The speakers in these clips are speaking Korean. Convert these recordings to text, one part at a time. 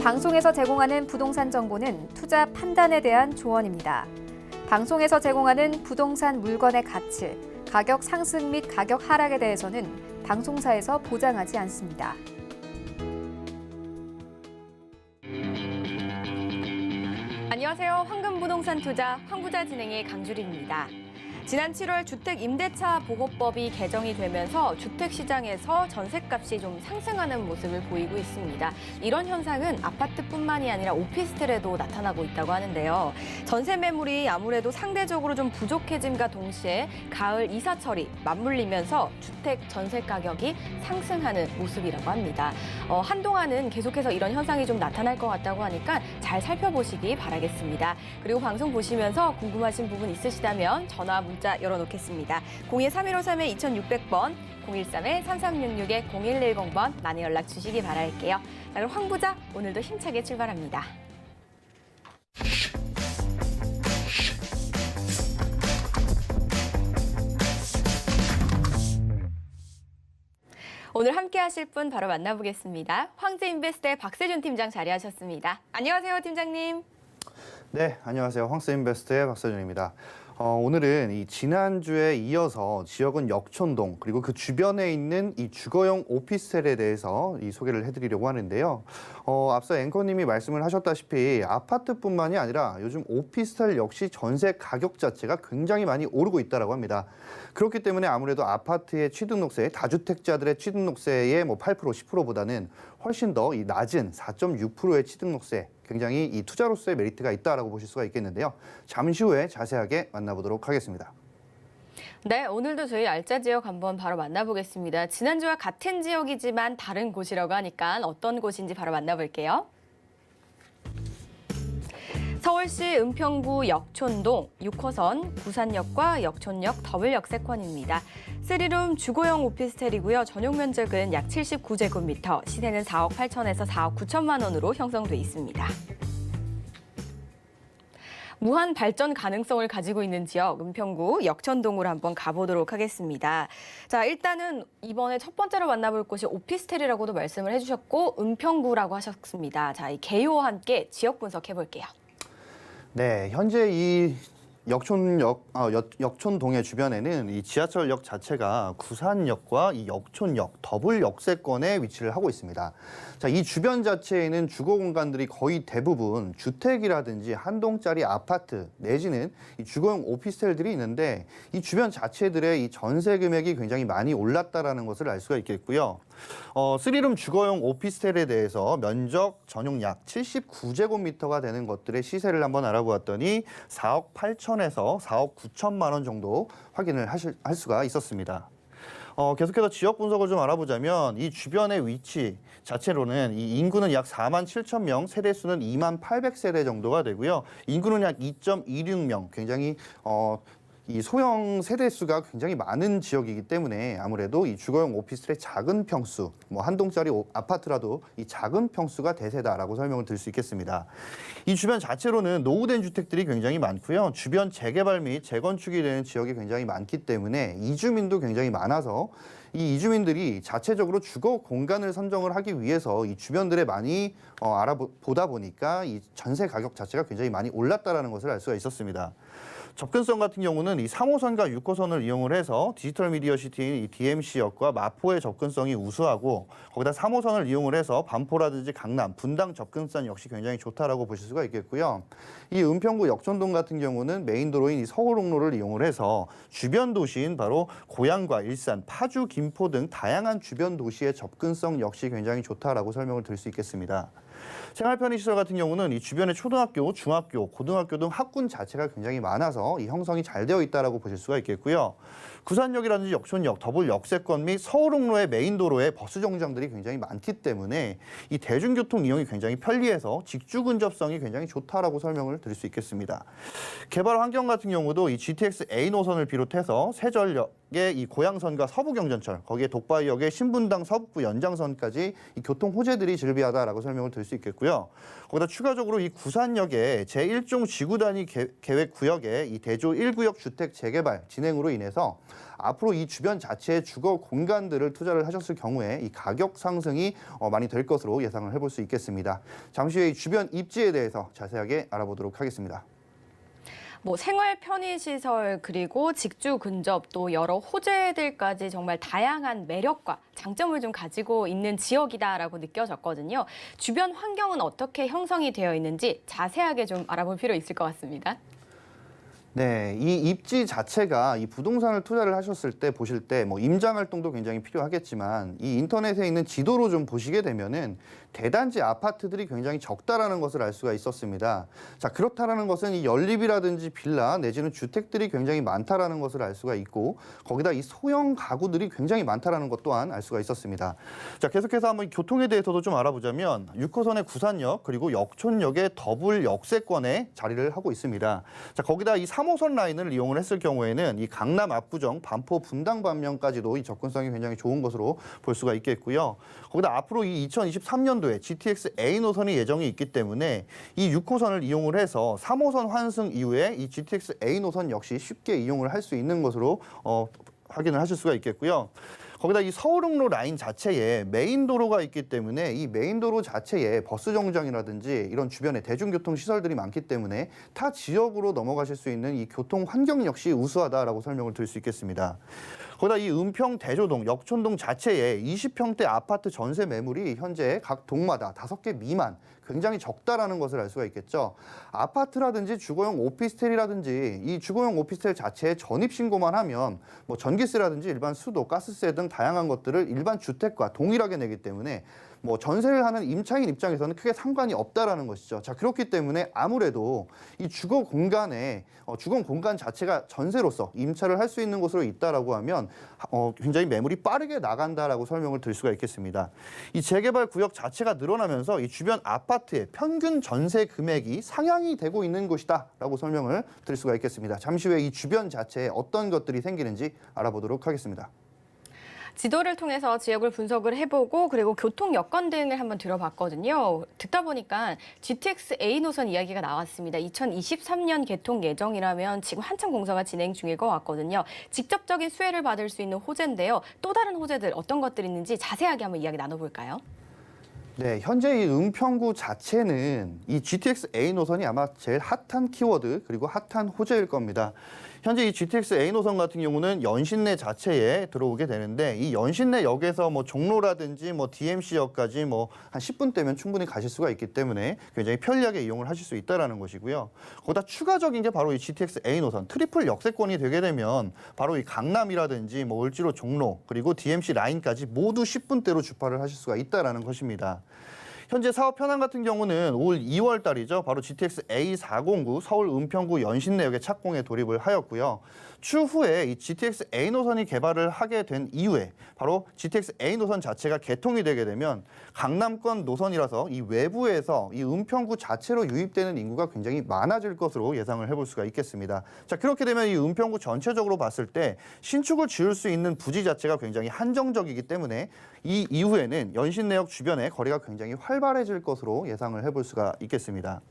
방송에서 제공하는 부동산 정보는 투자 판단에 대한 조언입니다. 방송에서 제공하는 부동산 물건의 가치, 가격 상승 및 가격 하락에 대해서는 방송사에서 보장하지 않습니다. 안녕하세요. 황금부동산 투자 황부자 진행의 강주리입니다. 지난 7월 주택임대차보호법이 개정이 되면서 주택시장에서 전셋값이 좀 상승하는 모습을 보이고 있습니다. 이런 현상은 아파트뿐만이 아니라 오피스텔에도 나타나고 있다고 하는데요. 전세 매물이 아무래도 상대적으로 좀 부족해짐과 동시에 가을 이사철이 맞물리면서 주택 전세 가격이 상승하는 모습이라고 합니다. 한동안은 계속해서 이런 현상이 좀 나타날 것 같다고 하니까 잘 살펴보시기 바라겠습니다. 그리고 방송 보시면서 궁금하신 부분 있으시다면 전화 문자 열어놓겠습니다. 02-3153-2600번, 013-3366-0110번 많이 연락 주시기 바랄게요. 자, 그럼 황부자 오늘도 힘차게 출발합니다. 오늘 함께 하실 분 바로 만나보겠습니다. 황제인베스트의 박세준 팀장 자리하셨습니다. 안녕하세요, 팀장님. 네, 안녕하세요. 황스인베스트의 박세준입니다. 오늘은 이 지난주에 이어서 지역은 역촌동 그리고 그 주변에 있는 이 주거용 오피스텔에 대해서 이 소개를 해드리려고 하는데요. 앞서 앵커님이 말씀을 하셨다시피 아파트뿐만이 아니라 요즘 오피스텔 역시 전세 가격 자체가 굉장히 많이 오르고 있다고 합니다. 그렇기 때문에 아무래도 아파트의 취득록세, 다주택자들의 취득록세의 8%, 10%보다는 훨씬 더 이 낮은 4.6%의 취득록세, 굉장히 이 투자로서의 메리트가 있다라고 보실 수가 있겠는데요. 잠시 후에 자세하게 만나보도록 하겠습니다. 네, 오늘도 저희 알짜 지역 한번 바로 만나보겠습니다. 지난주와 같은 지역이지만 다른 곳이라고 하니까 어떤 곳인지 바로 만나볼게요. 서울시 은평구 역촌동 6호선 부산역과 역촌역 더블 역세권입니다. 3룸 주거용 오피스텔이고요. 전용 면적은 약 79제곱미터, 시세는 4억 8천에서 4억 9천만 원으로 형성돼 있습니다. 무한 발전 가능성을 가지고 있는 지역 은평구 역촌동으로 한번 가보도록 하겠습니다. 자, 일단은 이번에 첫 번째로 만나볼 곳이 오피스텔이라고도 말씀을 해주셨고 은평구라고 하셨습니다. 자, 이 개요와 함께 지역 분석해 볼게요. 네, 현재 이 역촌동의 주변에는 이 지하철역 자체가 구산역과 이 역촌역 더블 역세권에 위치를 하고 있습니다. 자, 이 주변 자체에는 주거 공간들이 거의 대부분 주택이라든지 한 동짜리 아파트 내지는 이 주거용 오피스텔들이 있는데 이 주변 자체들의 이 전세 금액이 굉장히 많이 올랐다라는 것을 알 수가 있겠고요. 3룸 주거용 오피스텔에 대해서 면적 전용 약 79제곱미터가 되는 것들의 시세를 한번 알아보았더니 4억 8천에서 4억 9천만 원 정도 확인을 할 수가 있었습니다. 계속해서 지역 분석을 좀 알아보자면 이 주변의 위치 자체로는 이 인구는 약 4만 7천 명, 세대 수는 2만 800세대 정도가 되고요. 인구는 약 2.26명, 굉장히 이 소형 세대 수가 굉장히 많은 지역이기 때문에 아무래도 이 주거용 오피스텔의 작은 평수, 한 동짜리 아파트라도 이 작은 평수가 대세다라고 설명을 드릴 수 있겠습니다. 이 주변 자체로는 노후된 주택들이 굉장히 많고요. 주변 재개발 및 재건축이 되는 지역이 굉장히 많기 때문에 이주민도 굉장히 많아서 이 이주민들이 자체적으로 주거 공간을 선정을 하기 위해서 이 주변들에 많이 알아보다 보니까 이 전세 가격 자체가 굉장히 많이 올랐다라는 것을 알 수가 있었습니다. 접근성 같은 경우는 이 3호선과 6호선을 이용을 해서 디지털 미디어 시티인 이 DMC역과 마포의 접근성이 우수하고 거기다 3호선을 이용을 해서 반포라든지 강남, 분당 접근성 역시 굉장히 좋다라고 보실 수가 있겠고요. 이 은평구 역촌동 같은 경우는 메인 도로인 이 서울옥로를 이용을 해서 주변 도시인 바로 고양과 일산, 파주, 김포 등 다양한 주변 도시의 접근성 역시 굉장히 좋다라고 설명을 드릴 수 있겠습니다. 생활 편의시설 같은 경우는 이 주변에 초등학교, 중학교, 고등학교 등 학군 자체가 굉장히 많아서 이 형성이 잘 되어 있다라고 보실 수가 있겠고요. 구산역이라든지 역촌역, 더블 역세권 및 서울옥로의 메인 도로에 버스 정류장들이 굉장히 많기 때문에 이 대중교통 이용이 굉장히 편리해서 직주 근접성이 굉장히 좋다라고 설명을 드릴 수 있겠습니다. 개발 환경 같은 경우도 이 GTX A 노선을 비롯해서 세전력, 이 고양선과 서부경전철, 거기에 독바이역의 신분당 서북부 연장선까지 이 교통 호재들이 즐비하다라고 설명을 드릴 수 있겠고요. 거기다 추가적으로 이 구산역의 제1종 지구단위 계획 구역의 이 대조 1구역 주택 재개발 진행으로 인해서 앞으로 이 주변 자체의 주거 공간들을 투자를 하셨을 경우에 이 가격 상승이 많이 될 것으로 예상을 해볼 수 있겠습니다. 잠시 후에 이 주변 입지에 대해서 자세하게 알아보도록 하겠습니다. 생활 편의시설 그리고 직주 근접 또 여러 호재들까지 정말 다양한 매력과 장점을 좀 가지고 있는 지역이다라고 느껴졌거든요. 주변 환경은 어떻게 형성이 되어 있는지 자세하게 좀 알아볼 필요 있을 것 같습니다. 네, 이 입지 자체가 이 부동산을 투자를 하셨을 때 보실 때 임장 활동도 굉장히 필요하겠지만 이 인터넷에 있는 지도로 좀 보시게 되면은 대단지 아파트들이 굉장히 적다라는 것을 알 수가 있었습니다. 자, 그렇다라는 것은 이 연립이라든지 빌라 내지는 주택들이 굉장히 많다라는 것을 알 수가 있고 거기다 이 소형 가구들이 굉장히 많다라는 것 또한 알 수가 있었습니다. 자, 계속해서 한번 교통에 대해서도 좀 알아보자면 6호선의 구산역 그리고 역촌역의 더블 역세권에 자리를 하고 있습니다. 자, 거기다 이 3호선 라인을 이용을 했을 경우에는 이 강남 압구정, 반포 분당 방면까지도 이 접근성이 굉장히 좋은 것으로 볼 수가 있겠고요. 거기다 앞으로 이 2023년도에 GTX A 노선이 예정이 있기 때문에 이 6호선을 이용을 해서 3호선 환승 이후에 이 GTX A 노선 역시 쉽게 이용을 할 수 있는 것으로 확인을 하실 수가 있겠고요. 거기다 이 서울흥로 라인 자체에 메인 도로가 있기 때문에 이 메인 도로 자체에 버스 정류장이라든지 이런 주변에 대중교통 시설들이 많기 때문에 타 지역으로 넘어가실 수 있는 이 교통 환경 역시 우수하다라고 설명을 드릴 수 있겠습니다. 거기다 이 은평 대조동, 역촌동 자체에 20평대 아파트 전세 매물이 현재 각 동마다 5개 미만, 굉장히 적다라는 것을 알 수가 있겠죠. 아파트라든지 주거용 오피스텔이라든지 이 주거용 오피스텔 자체에 전입신고만 하면 전기세라든지 일반 수도, 가스세 등 다양한 것들을 일반 주택과 동일하게 내기 때문에 전세를 하는 임차인 입장에서는 크게 상관이 없다라는 것이죠. 자, 그렇기 때문에 아무래도 이 주거 공간 자체가 전세로서 임차를 할 수 있는 곳으로 있다라고 하면 굉장히 매물이 빠르게 나간다라고 설명을 드릴 수가 있겠습니다. 이 재개발 구역 자체가 늘어나면서 이 주변 아파트의 평균 전세 금액이 상향이 되고 있는 곳이다라고 설명을 드릴 수가 있겠습니다. 잠시 후에 이 주변 자체에 어떤 것들이 생기는지 알아보도록 하겠습니다. 지도를 통해서 지역을 분석을 해보고 그리고 교통 여건 등을 한번 들어봤거든요. 듣다 보니까 GTX A 노선 이야기가 나왔습니다. 2023년 개통 예정이라면 지금 한참 공사가 진행 중일 것 같거든요. 직접적인 수혜를 받을 수 있는 호재인데요. 또 다른 호재들 어떤 것들이 있는지 자세하게 한번 이야기 나눠볼까요? 네, 현재 이 은평구 자체는 이 GTX A 노선이 아마 제일 핫한 키워드 그리고 핫한 호재일 겁니다. 현재 이 GTX A 노선 같은 경우는 연신내 자체에 들어오게 되는데 이 연신내역에서 종로라든지 DMC역까지 한 10분대면 충분히 가실 수가 있기 때문에 굉장히 편리하게 이용을 하실 수 있다라는 것이고요. 거기다 추가적인 게 바로 이 GTX A 노선 트리플 역세권이 되게 되면 바로 이 강남이라든지 을지로 종로 그리고 DMC 라인까지 모두 10분대로 주파를 하실 수가 있다라는 것입니다. 현재 사업 현황 같은 경우는 올 2월 달이죠. 바로 GTX A409 서울 은평구 연신내역에 착공에 돌입을 하였고요. 추후에 이 GTX A 노선이 개발을 하게 된 이후에 바로 GTX A 노선 자체가 개통이 되게 되면 강남권 노선이라서 이 외부에서 이 은평구 자체로 유입되는 인구가 굉장히 많아질 것으로 예상을 해볼 수가 있겠습니다. 자, 그렇게 되면 이 은평구 전체적으로 봤을 때 신축을 지을 수 있는 부지 자체가 굉장히 한정적이기 때문에 이 이후에는 연신내역 주변에 거리가 굉장히 활발해질 것으로 예상을 해볼 수가 있겠습니다.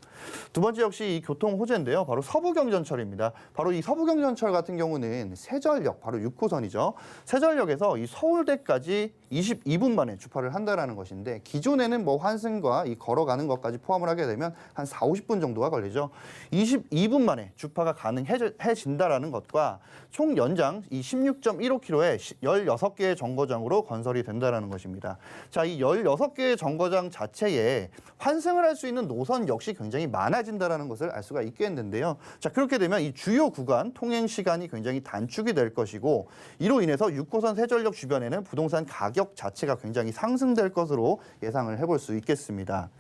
두 번째 역시 이 교통 호재인데요. 바로 서부경전철입니다. 바로 이 서부경전철 같은 경우는 세전역, 바로 6호선이죠. 세전역에서 이 서울대까지 22분 만에 주파를 한다는 것인데 기존에는 환승과 이 걸어가는 것까지 포함을 하게 되면 한 4, 50분 정도가 걸리죠. 22분 만에 주파가 가능해진다는 것과 총 연장 이 16.15km에 16개의 정거장으로 건설이 된다는 것입니다. 자, 이 16개의 정거장 자체에 환승을 할 수 있는 노선 역시 굉장히 많아진다는 것을 알 수가 있겠는데요. 자, 그렇게 되면 이 주요 구간 통행 시간이 굉장히 단축이 될 것이고 이로 인해서 6호선 세전역 주변에는 부동산 가격 자체가 굉장히 상승될 것으로 예상을 해볼 수 있겠습니다.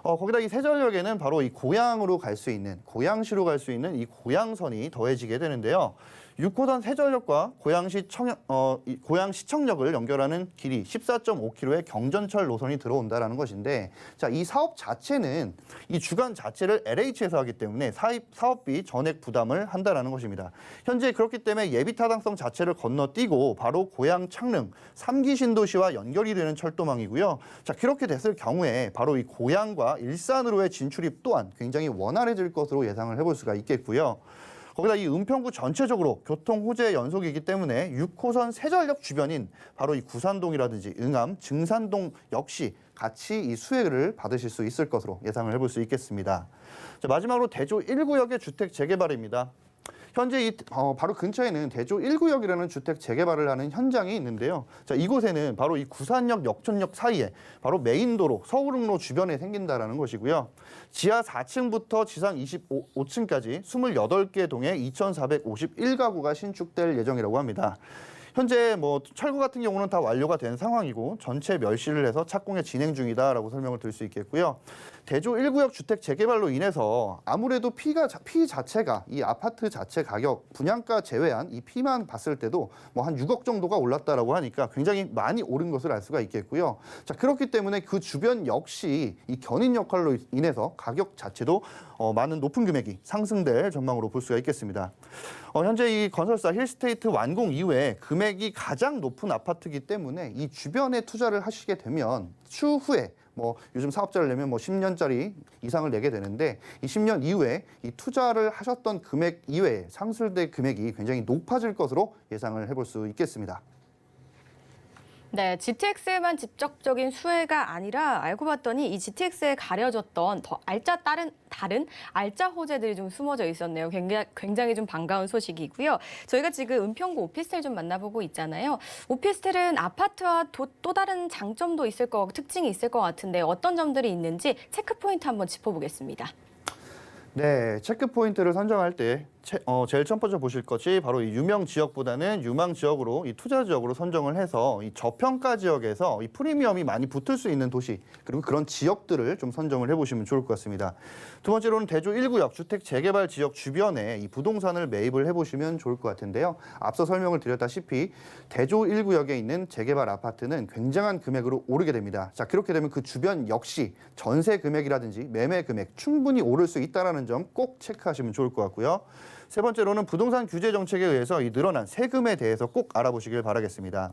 거기다 이 세전역에는 바로 이 고양시로 갈 수 있는 이 고양선이 더해지게 되는데요. 6호선 세전역과 고양시청역을 연결하는 길이 14.5km의 경전철 노선이 들어온다는 것인데, 자, 이 사업 자체는 이 주간 자체를 LH에서 하기 때문에 사업비 전액 부담을 한다는 것입니다. 현재 그렇기 때문에 예비 타당성 자체를 건너뛰고 바로 고양 창릉 3기 신도시와 연결이 되는 철도망이고요. 자, 그렇게 됐을 경우에 바로 이 고양과 일산으로의 진출입 또한 굉장히 원활해질 것으로 예상을 해볼 수가 있겠고요. 거기다 이 은평구 전체적으로 교통 호재 연속이기 때문에 6호선 세전역 주변인 바로 이 구산동이라든지 응암, 증산동 역시 같이 이 수혜를 받으실 수 있을 것으로 예상을 해볼 수 있겠습니다. 자, 마지막으로 대조 1구역의 주택 재개발입니다. 현재 바로 근처에는 대조 1구역이라는 주택 재개발을 하는 현장이 있는데요. 자, 이곳에는 바로 이 구산역, 역촌역 사이에 바로 메인도로 서울흥로 주변에 생긴다라는 것이고요. 지하 4층부터 지상 25층까지 28개 동에 2,451가구가 신축될 예정이라고 합니다. 현재 철거 같은 경우는 다 완료가 된 상황이고 전체 멸실을 해서 착공에 진행 중이다라고 설명을 드릴 수 있겠고요. 대조 1구역 주택 재개발로 인해서 아무래도 피 자체가 이 아파트 자체 가격 분양가 제외한 이 피만 봤을 때도 한 6억 정도가 올랐다라고 하니까 굉장히 많이 오른 것을 알 수가 있겠고요. 자, 그렇기 때문에 그 주변 역시 이 견인 역할로 인해서 가격 자체도 많은 높은 금액이 상승될 전망으로 볼 수가 있겠습니다. 현재 이 건설사 힐스테이트 완공 이후에 금액이 가장 높은 아파트이기 때문에 이 주변에 투자를 하시게 되면 추후에 요즘 사업자를 내면 10년짜리 이상을 내게 되는데 이 10년 이후에 이 투자를 하셨던 금액 이외에 상술될 금액이 굉장히 높아질 것으로 예상을 해볼 수 있겠습니다. 네, GTX에만 직접적인 수혜가 아니라 알고 봤더니 이 GTX에 가려졌던 더 다른 알짜 호재들이 좀 숨어져 있었네요. 굉장히 좀 반가운 소식이고요. 저희가 지금 은평구 오피스텔 좀 만나보고 있잖아요. 오피스텔은 아파트와 또 다른 장점도 있을 거고 특징이 있을 것 같은데 어떤 점들이 있는지 체크 포인트 한번 짚어보겠습니다. 네, 체크 포인트를 선정할 때 제일 첫 번째 보실 것이 바로 이 유명 지역보다는 유망 지역으로 이 투자 지역으로 선정을 해서 이 저평가 지역에서 이 프리미엄이 많이 붙을 수 있는 도시 그리고 그런 지역들을 좀 선정을 해보시면 좋을 것 같습니다. 두 번째로는 대조 1구역 주택 재개발 지역 주변에 이 부동산을 매입을 해보시면 좋을 것 같은데요. 앞서 설명을 드렸다시피 대조 1구역에 있는 재개발 아파트는 굉장한 금액으로 오르게 됩니다. 자, 그렇게 되면 그 주변 역시 전세 금액이라든지 매매 금액 충분히 오를 수 있다는 점 꼭 체크하시면 좋을 것 같고요. 세 번째로는 부동산 규제 정책에 의해서 이 늘어난 세금에 대해서 꼭 알아보시길 바라겠습니다.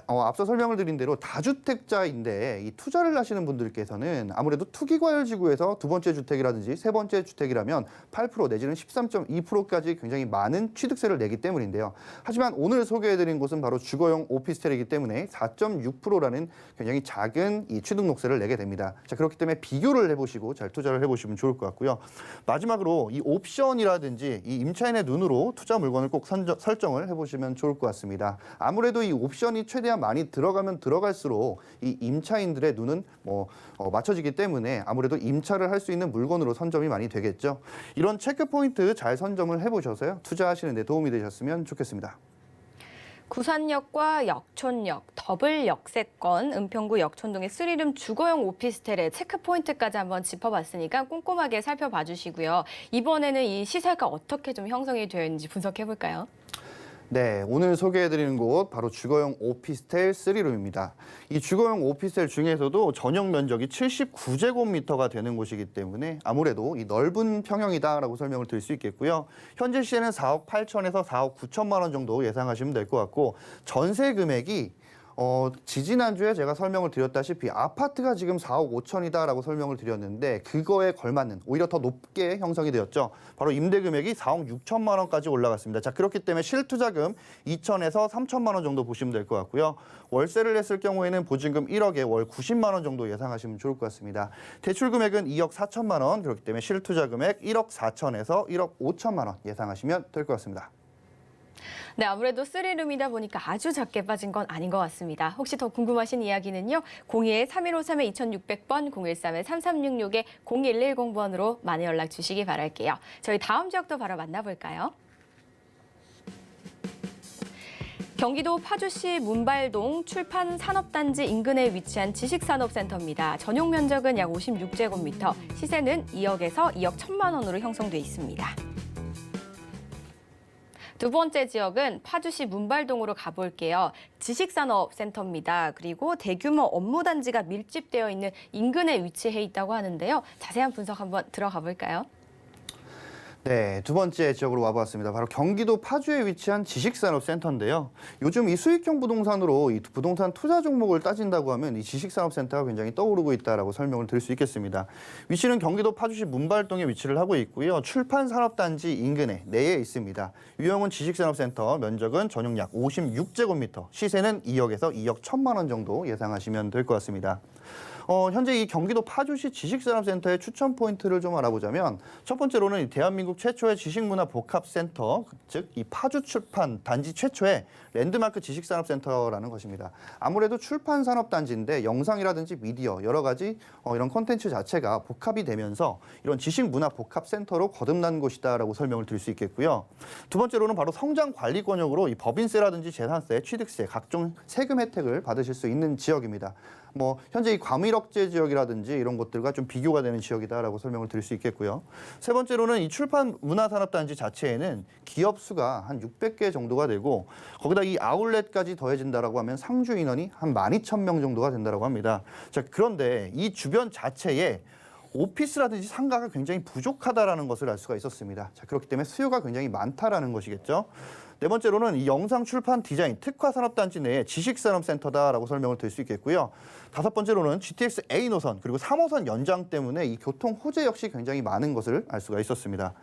앞서 설명을 드린 대로 다주택자인데 이 투자를 하시는 분들께서는 아무래도 투기과열지구에서 두 번째 주택이라든지 세 번째 주택이라면 8% 내지는 13.2%까지 굉장히 많은 취득세를 내기 때문인데요. 하지만 오늘 소개해드린 곳은 바로 주거용 오피스텔이기 때문에 4.6%라는 굉장히 작은 이 취득록세를 내게 됩니다. 자, 그렇기 때문에 비교를 해보시고 잘 투자를 해보시면 좋을 것 같고요. 마지막으로 이 옵션이라든지 이 임차인의 눈으로 투자 물건을 꼭 설정을 해보시면 좋을 것 같습니다. 아무래도 이 옵션이 최대한 많이 들어가면 들어갈수록 이 임차인들의 눈은 맞춰지기 때문에 아무래도 임차를 할 수 있는 물건으로 선점이 많이 되겠죠. 이런 체크 포인트 잘 선점을 해보셔서요. 투자하시는 데 도움이 되셨으면 좋겠습니다. 구산역과 역촌역, 더블 역세권, 은평구 역촌동의 쓰리룸 주거용 오피스텔의 체크 포인트까지 한번 짚어봤으니까 꼼꼼하게 살펴봐 주시고요. 이번에는 이 시세가 어떻게 좀 형성이 되어 있는지 분석해 볼까요? 네, 오늘 소개해드리는 곳 바로 주거용 오피스텔 3룸입니다. 이 주거용 오피스텔 중에서도 전용 면적이 79제곱미터가 되는 곳이기 때문에 아무래도 이 넓은 평형이다라고 설명을 드릴 수 있겠고요. 현재 시에는 4억 8천에서 4억 9천만 원 정도 예상하시면 될 것 같고 전세 금액이 지지난주에 제가 설명을 드렸다시피 아파트가 지금 4억 5천이다라고 설명을 드렸는데 그거에 걸맞는 오히려 더 높게 형성이 되었죠. 바로 임대 금액이 4억 6천만 원까지 올라갔습니다. 자, 그렇기 때문에 실투자금 2천에서 3천만 원 정도 보시면 될 것 같고요. 월세를 했을 경우에는 보증금 1억에 월 90만 원 정도 예상하시면 좋을 것 같습니다. 대출 금액은 2억 4천만 원, 그렇기 때문에 실투자 금액 1억 4천에서 1억 5천만 원 예상하시면 될 것 같습니다. 네, 아무래도 쓰리룸이다 보니까 아주 작게 빠진 건 아닌 것 같습니다. 혹시 더 궁금하신 이야기는요. 02-3153-2600번, 013-3366-0110번으로 많이 연락 주시기 바랄게요. 저희 다음 지역도 바로 만나볼까요? 경기도 파주시 문발동 출판산업단지 인근에 위치한 지식산업센터입니다. 전용 면적은 약 56제곱미터, 시세는 2억에서 2억 1천만 원으로 형성돼 있습니다. 두 번째 지역은 파주시 문발동으로 가볼게요. 지식산업센터입니다. 그리고 대규모 업무단지가 밀집되어 있는 인근에 위치해 있다고 하는데요. 자세한 분석 한번 들어가 볼까요? 네, 두 번째 지역으로 와보았습니다. 바로 경기도 파주에 위치한 지식산업센터인데요. 요즘 이 수익형 부동산으로 이 부동산 투자 종목을 따진다고 하면 이 지식산업센터가 굉장히 떠오르고 있다라고 설명을 드릴 수 있겠습니다. 위치는 경기도 파주시 문발동에 위치를 하고 있고요. 출판산업단지 인근에 내에 있습니다. 유형은 지식산업센터, 면적은 전용 약 56제곱미터, 시세는 2억에서 2억 1천만 원 정도 예상하시면 될 것 같습니다. 현재 이 경기도 파주시 지식산업센터의 추천 포인트를 좀 알아보자면 첫 번째로는 이 대한민국 최초의 지식문화 복합센터, 즉 이 파주 출판 단지 최초의 랜드마크 지식산업센터라는 것입니다. 아무래도 출판산업단지인데 영상이라든지 미디어 여러 가지 이런 콘텐츠 자체가 복합이 되면서 이런 지식문화 복합센터로 거듭난 곳이다라고 설명을 드릴 수 있겠고요. 두 번째로는 바로 성장관리권역으로 이 법인세라든지 재산세, 취득세, 각종 세금 혜택을 받으실 수 있는 지역입니다. 현재 이 과밀억제 지역이라든지 이런 것들과 좀 비교가 되는 지역이다라고 설명을 드릴 수 있겠고요. 세 번째로는 이 출판 문화산업단지 자체에는 기업 수가 한 600개 정도가 되고 거기다 이 아울렛까지 더해진다라고 하면 상주 인원이 한 12,000명 정도가 된다라고 합니다. 자, 그런데 이 주변 자체에 오피스라든지 상가가 굉장히 부족하다라는 것을 알 수가 있었습니다. 자, 그렇기 때문에 수요가 굉장히 많다라는 것이겠죠. 네 번째로는 이 영상 출판 디자인 특화 산업단지 내에 지식산업센터다라고 설명을 드릴 수 있겠고요. 다섯 번째로는 GTX A 노선 그리고 3호선 연장 때문에 이 교통 호재 역시 굉장히 많은 것을 알 수가 있었습니다.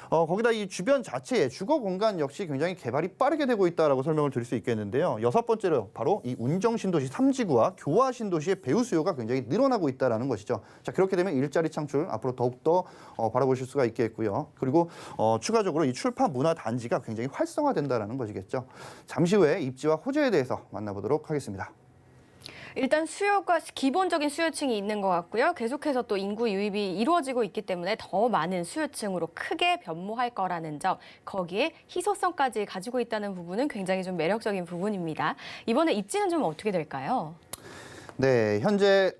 거기다 이 주변 자체의 주거 공간 역시 굉장히 개발이 빠르게 되고 있다라고 설명을 드릴 수 있겠는데요. 여섯 번째로 바로 이 운정 신도시 3지구와 교화 신도시의 배우 수요가 굉장히 늘어나고 있다라는 것이죠. 자, 그렇게 되면 일자리 창출 앞으로 더욱더 바라보실 수가 있겠고요. 그리고 추가적으로 이 출판 문화 단지가 굉장히 활성화된다라는 것이겠죠. 잠시 후에 입지와 호재에 대해서 만나보도록 하겠습니다. 일단 수요가 기본적인 수요층이 있는 것 같고요. 계속해서 또 인구 유입이 이루어지고 있기 때문에 더 많은 수요층으로 크게 변모할 거라는 점, 거기에 희소성까지 가지고 있다는 부분은 굉장히 좀 매력적인 부분입니다. 이번에 입지는 좀 어떻게 될까요? 네, 현재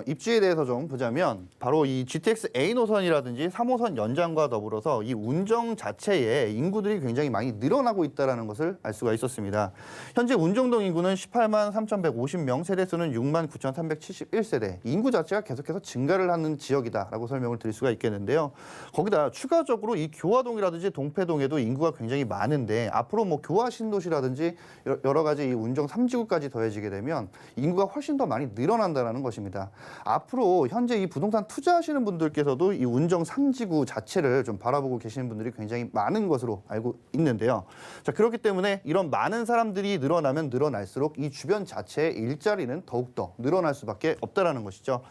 입지에 대해서 좀 보자면 바로 이 GTX A 노선이라든지 3호선 연장과 더불어서 이 운정 자체에 인구들이 굉장히 많이 늘어나고 있다는 것을 알 수가 있었습니다. 현재 운정동 인구는 18만 3,150명, 세대수는 6만 9,371세대. 인구 자체가 계속해서 증가를 하는 지역이다라고 설명을 드릴 수가 있겠는데요. 거기다 추가적으로 이 교화동이라든지 동패동에도 인구가 굉장히 많은데 앞으로 교화 신도시라든지 여러 가지 이 운정 3지구까지 더해지게 되면 인구가 훨씬 더 많이 늘어난다는 것입니다. 앞으로 현재 이 부동산 투자하시는 분들께서도 이 운정 3지구 자체를 좀 바라보고 계시는 분들이 굉장히 많은 것으로 알고 있는데요. 자, 그렇기 때문에 이런 많은 사람들이 늘어나면 늘어날수록 이 주변 자체의 일자리는 더욱더 늘어날 수밖에 없다라는 것이죠.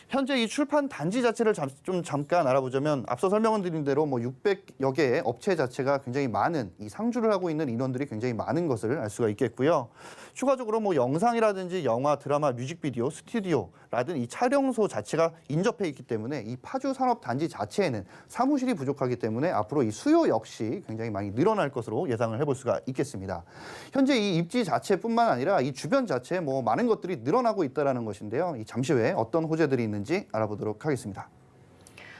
현재 이 출판 단지 자체를 좀 잠깐 알아보자면 앞서 설명을 드린 대로 600여 개의 업체 자체가 굉장히 많은 이 상주를 하고 있는 인원들이 굉장히 많은 것을 알 수가 있겠고요. 추가적으로 영상이라든지 영화, 드라마, 뮤직비디오, 스튜디오라든 이 촬영소 자체가 인접해 있기 때문에 이 파주 산업 단지 자체에는 사무실이 부족하기 때문에 앞으로 이 수요 역시 굉장히 많이 늘어날 것으로 예상을 해볼 수가 있겠습니다. 현재 이 입지 자체뿐만 아니라 이 주변 자체에 많은 것들이 늘어나고 있다는 것인데요. 이 잠시 후에 어떤 호재들이 있는지 알아보도록 하겠습니다.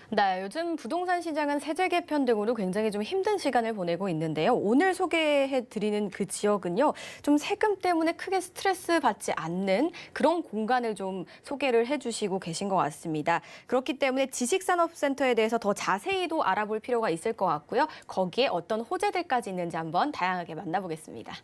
네, 요즘 부동산 시장은 세제 개편 등으로 굉장히 좀 힘든 시간을 보내고 있는데요. 오늘 소개해드리는 그 지역은요, 좀 세금 때문에 크게 스트레스 받지 않는 그런 공간을 좀 소개를 해주시고 계신 것 같습니다. 그렇기 때문에 지식산업센터에 대해서 더 자세히도 알아볼 필요가 있을 것 같고요. 거기에 어떤 호재들까지 있는지 한번 다양하게 만나보겠습니다.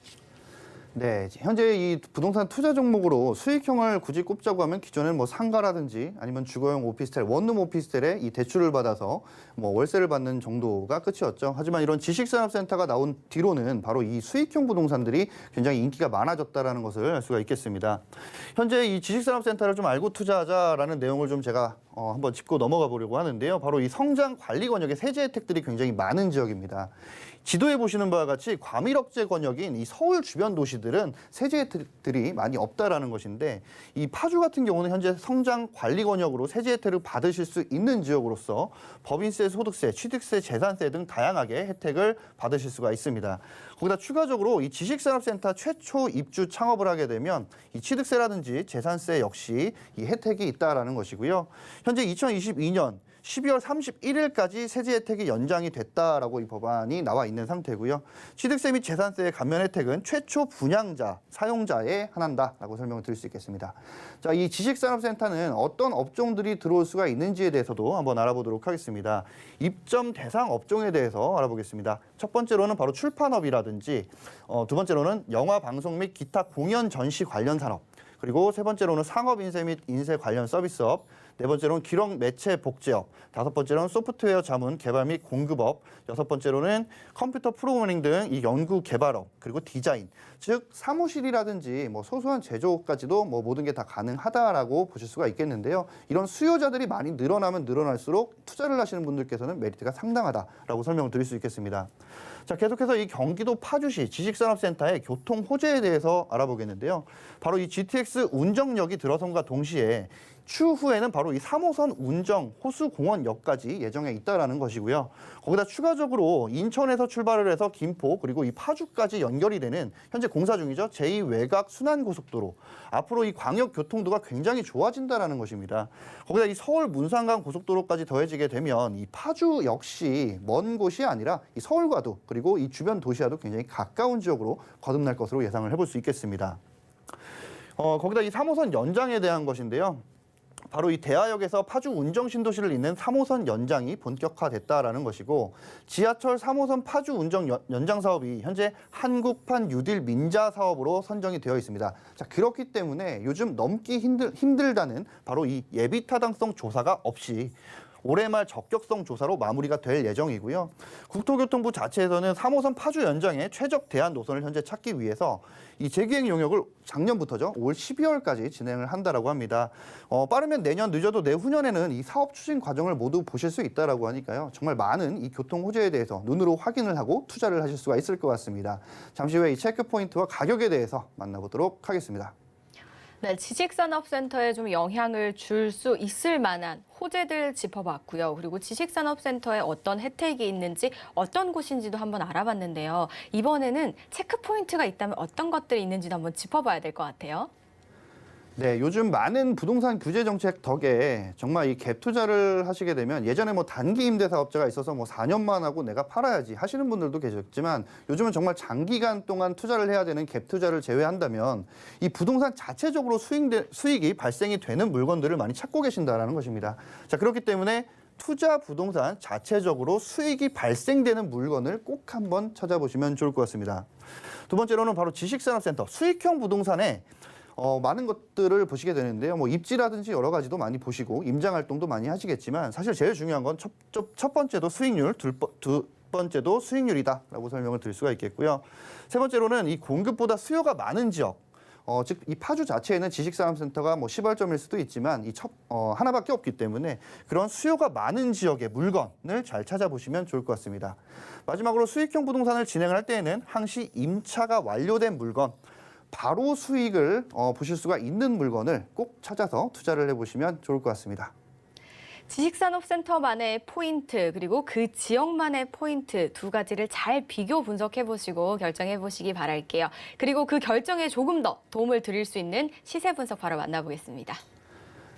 네, 현재 이 부동산 투자 종목으로 수익형을 굳이 꼽자고 하면 기존에는 상가라든지 아니면 주거용 오피스텔, 원룸 오피스텔에 이 대출을 받아서 월세를 받는 정도가 끝이었죠. 하지만 이런 지식산업센터가 나온 뒤로는 바로 이 수익형 부동산들이 굉장히 인기가 많아졌다라는 것을 알 수가 있겠습니다. 현재 이 지식산업센터를 좀 알고 투자하자라는 내용을 좀 제가 한번 짚고 넘어가 보려고 하는데요. 바로 이 성장 관리 권역의 세제 혜택들이 굉장히 많은 지역입니다. 지도에 보시는 바와 같이 과밀억제 권역인 이 서울 주변 도시들은 세제 혜택들이 많이 없다라는 것인데 이 파주 같은 경우는 현재 성장 관리 권역으로 세제 혜택을 받으실 수 있는 지역으로서 법인세, 소득세, 취득세, 재산세 등 다양하게 혜택을 받으실 수가 있습니다. 거기다 추가적으로 이 지식산업센터 최초 입주 창업을 하게 되면 이 취득세라든지 재산세 역시 이 혜택이 있다라는 것이고요. 현재 2022년 12월 31일까지 세제 혜택이 연장이 됐다라고 이 법안이 나와 있는 상태고요. 취득세 및 재산세 감면 혜택은 최초 분양자, 사용자에 한한다라고 설명을 드릴 수 있겠습니다. 자, 이 지식산업센터는 어떤 업종들이 들어올 수가 있는지에 대해서도 한번 알아보도록 하겠습니다. 입점 대상 업종에 대해서 알아보겠습니다. 첫 번째로는 바로 출판업이라든지, 두 번째로는 영화 방송 및 기타 공연 전시 관련 산업, 그리고 세 번째로는 상업 인쇄 및 인쇄 관련 서비스업, 네 번째로는 기록 매체 복제업, 다섯 번째로는 소프트웨어 자문 개발 및 공급업, 여섯 번째로는 컴퓨터 프로그래밍 등 이 연구 개발업, 그리고 디자인, 즉 사무실이라든지 뭐 소소한 제조까지도 뭐 모든 게 다 가능하다라고 보실 수가 있겠는데요. 이런 수요자들이 많이 늘어나면 늘어날수록 투자를 하시는 분들께서는 메리트가 상당하다라고 설명을 드릴 수 있겠습니다. 자, 계속해서 이 경기도 파주시 지식산업센터의 교통 호재에 대해서 알아보겠는데요. 바로 이 GTX 운정역이 들어선과 동시에 추후에는 바로 이 3호선 운정 호수공원역까지 예정에 있다라는 것이고요. 거기다 추가적으로 인천에서 출발을 해서 김포 그리고 이 파주까지 연결이 되는 현재 공사 중이죠. 제2외곽 순환고속도로. 앞으로 이 광역 교통도가 굉장히 좋아진다라는 것입니다. 거기다 이 서울 문산간 고속도로까지 더해지게 되면 이 파주 역시 먼 곳이 아니라 이 서울과도 그리고 이 주변 도시와도 굉장히 가까운 지역으로 거듭날 것으로 예상을 해볼 수 있겠습니다. 거기다 이 3호선 연장에 대한 것인데요. 바로 이 대하역에서 파주 운정 신도시를 잇는 3호선 연장이 본격화됐다라는 것이고, 지하철 3호선 파주 운정 연장 사업이 현재 한국판 뉴딜 민자 사업으로 선정이 되어 있습니다. 자, 그렇기 때문에 요즘 넘기 힘들다는 바로 이 예비 타당성 조사가 없이 올해 말 적격성 조사로 마무리가 될 예정이고요. 국토교통부 자체에서는 3호선 파주 연장의 최적 대안 노선을 현재 찾기 위해서 이 재기행 용역을 작년부터죠. 올 12월까지 진행을 한다라고 합니다. 빠르면 내년, 늦어도 내후년에는 이 사업 추진 과정을 모두 보실 수 있다라고 하니까요. 정말 많은 이 교통 호재에 대해서 눈으로 확인을 하고 투자를 하실 수가 있을 것 같습니다. 잠시 후에 이 체크 포인트와 가격에 대해서 만나보도록 하겠습니다. 네, 지식산업센터에 좀 영향을 줄 수 있을 만한 호재들 짚어봤고요. 그리고 지식산업센터에 어떤 혜택이 있는지 어떤 곳인지도 한번 알아봤는데요. 이번에는 체크포인트가 있다면 어떤 것들이 있는지도 한번 짚어봐야 될 것 같아요. 네, 요즘 많은 부동산 규제 정책 덕에 정말 이 갭 투자를 하시게 되면 예전에 뭐 단기 임대 사업자가 있어서 뭐 4년만 하고 내가 팔아야지 하시는 분들도 계셨지만 요즘은 정말 장기간 동안 투자를 해야 되는 갭 투자를 제외한다면 이 부동산 자체적으로 수익이 발생이 되는 물건들을 많이 찾고 계신다라는 것입니다. 자, 그렇기 때문에 투자 부동산 자체적으로 수익이 발생되는 물건을 꼭 한번 찾아보시면 좋을 것 같습니다. 두 번째로는 바로 지식산업센터 수익형 부동산에 많은 것들을 보시게 되는데요. 뭐 입지라든지 여러 가지도 많이 보시고 임장 활동도 많이 하시겠지만 사실 제일 중요한 건 첫 번째도 수익률, 두 번째도 수익률이다라고 설명을 드릴 수가 있겠고요. 세 번째로는 이 공급보다 수요가 많은 지역, 즉 이 파주 자체에는 지식산업센터가 뭐 시발점일 수도 있지만 하나밖에 없기 때문에 그런 수요가 많은 지역의 물건을 잘 찾아보시면 좋을 것 같습니다. 마지막으로 수익형 부동산을 진행을 할 때에는 항시 임차가 완료된 물건, 바로 수익을 보실 수가 있는 물건을 꼭 찾아서 투자를 해보시면 좋을 것 같습니다. 지식산업센터만의 포인트 그리고 그 지역만의 포인트 두 가지를 잘 비교 분석해보시고 결정해보시기 바랄게요. 그리고 그 결정에 조금 더 도움을 드릴 수 있는 시세 분석 바로 만나보겠습니다.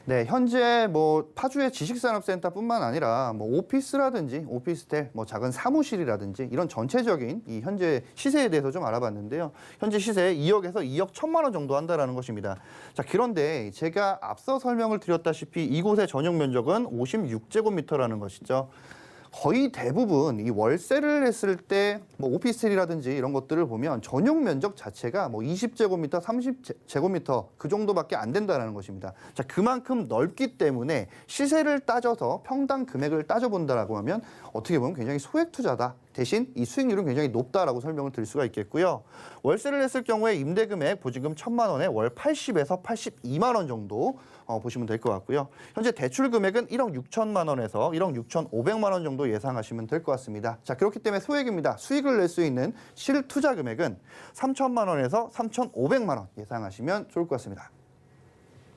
네, 현재 뭐 파주의 지식산업센터뿐만 아니라 뭐 오피스라든지 오피스텔, 뭐 작은 사무실이라든지 이런 전체적인 이 현재 시세에 대해서 좀 알아봤는데요. 현재 시세 2억에서 2억 1,000만 원 정도 한다라는 것입니다. 자, 그런데 제가 앞서 설명을 드렸다시피 이곳의 전용 면적은 56제곱미터라는 것이죠. 거의 대부분 이 월세를 했을 때 뭐 오피스텔이라든지 이런 것들을 보면 전용 면적 자체가 뭐 20제곱미터, 30제곱미터 그 정도밖에 안 된다는 것입니다. 자, 그만큼 넓기 때문에 시세를 따져서 평당 금액을 따져본다라고 하면 어떻게 보면 굉장히 소액 투자다. 대신 이 수익률은 굉장히 높다라고 설명을 드릴 수가 있겠고요. 월세를 했을 경우에 임대금액 보증금 1,000만 원에 월 80에서 82만 원 정도 보시면 될 것 같고요. 현재 대출 금액은 1억 6천만 원에서 1억 6,500만 원 정도 예상하시면 될 것 같습니다. 자, 그렇기 때문에 소액입니다. 수익을 낼 수 있는 실투자 금액은 3천만 원에서 3,500만 원 예상하시면 좋을 것 같습니다.